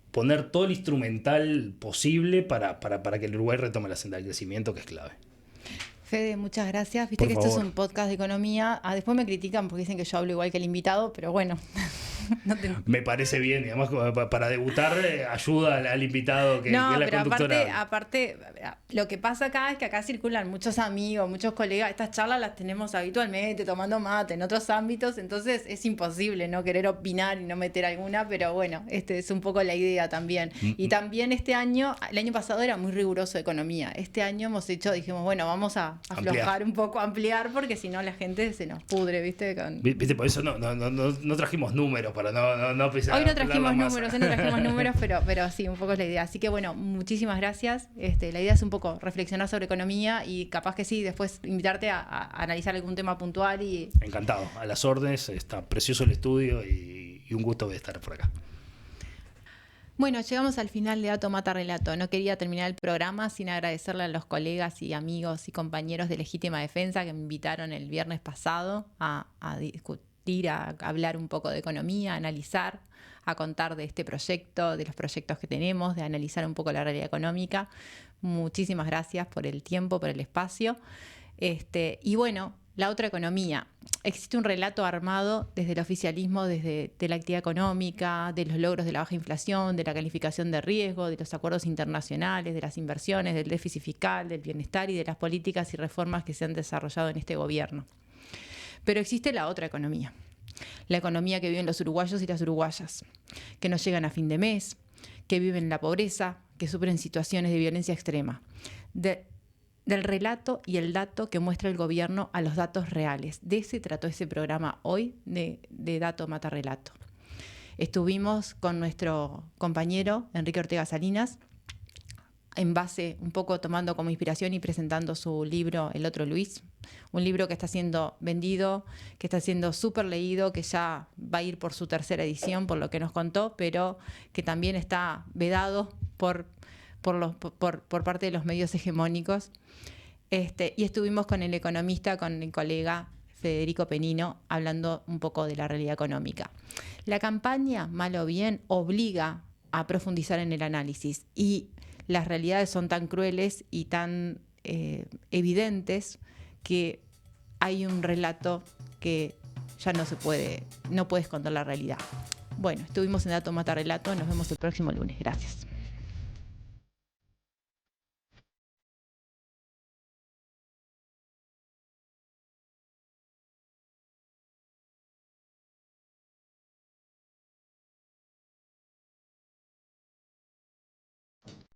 [SPEAKER 7] poner todo el instrumental posible para que el Uruguay retome la senda del crecimiento, que es clave.
[SPEAKER 6] Fede, muchas gracias. Viste
[SPEAKER 7] Por
[SPEAKER 6] que
[SPEAKER 7] favor.
[SPEAKER 6] esto es un podcast de economía. Después me critican porque dicen que yo hablo igual que el invitado, pero bueno.
[SPEAKER 7] Me parece bien, y además para debutar ayuda al invitado que es la
[SPEAKER 6] pero
[SPEAKER 7] conductora.
[SPEAKER 6] aparte, lo que pasa acá es que acá circulan muchos amigos, muchos colegas. Estas charlas las tenemos habitualmente tomando mate en otros ámbitos, entonces es imposible no querer opinar y no meter alguna, pero bueno, es un poco la idea también. Y también el año pasado era muy riguroso de economía. Este año dijimos, bueno, vamos a aflojar un poco, ampliar, porque si no la gente se nos pudre, ¿viste?
[SPEAKER 7] Viste, por eso no trajimos números para no pisar.
[SPEAKER 6] Hoy no trajimos números, pero sí, un poco es la idea. Así que bueno, muchísimas gracias. La idea es un poco reflexionar sobre economía y capaz que sí, después invitarte a analizar algún tema puntual.
[SPEAKER 7] Encantado, a las órdenes, está precioso el estudio y un gusto de estar por acá.
[SPEAKER 6] Bueno, llegamos al final de Dato Mata Relato. No quería terminar el programa sin agradecerle a los colegas y amigos y compañeros de Legítima Defensa que me invitaron el viernes pasado a discutir, a hablar un poco de economía, a analizar, a contar de este proyecto, de los proyectos que tenemos, de analizar un poco la realidad económica. Muchísimas gracias por el tiempo, por el espacio. Y bueno, la otra economía. Existe un relato armado desde el oficialismo, de la actividad económica, de los logros de la baja inflación, de la calificación de riesgo, de los acuerdos internacionales, de las inversiones, del déficit fiscal, del bienestar y de las políticas y reformas que se han desarrollado en este gobierno. Pero existe la otra economía. La economía que viven los uruguayos y las uruguayas, que no llegan a fin de mes, que viven en la pobreza, que sufren situaciones de violencia extrema. Del relato y el dato que muestra el gobierno a los datos reales. De ese trató ese programa hoy de Dato Mata Relato. Estuvimos con nuestro compañero Enrique Ortega Salinas, en base, un poco tomando como inspiración y presentando su libro El Otro Luis, un libro que está siendo vendido, que está siendo súper leído, que ya va a ir por su tercera edición, por lo que nos contó, pero que también está vedado por parte de los medios hegemónicos. Y estuvimos con el economista, con el colega Federico Penino, hablando un poco de la realidad económica. La campaña, mal o bien, obliga a profundizar en el análisis y las realidades son tan crueles y tan evidentes que hay un relato que ya no puede esconder la realidad. Bueno, estuvimos en Dato Mata Relato, nos vemos el próximo lunes. Gracias.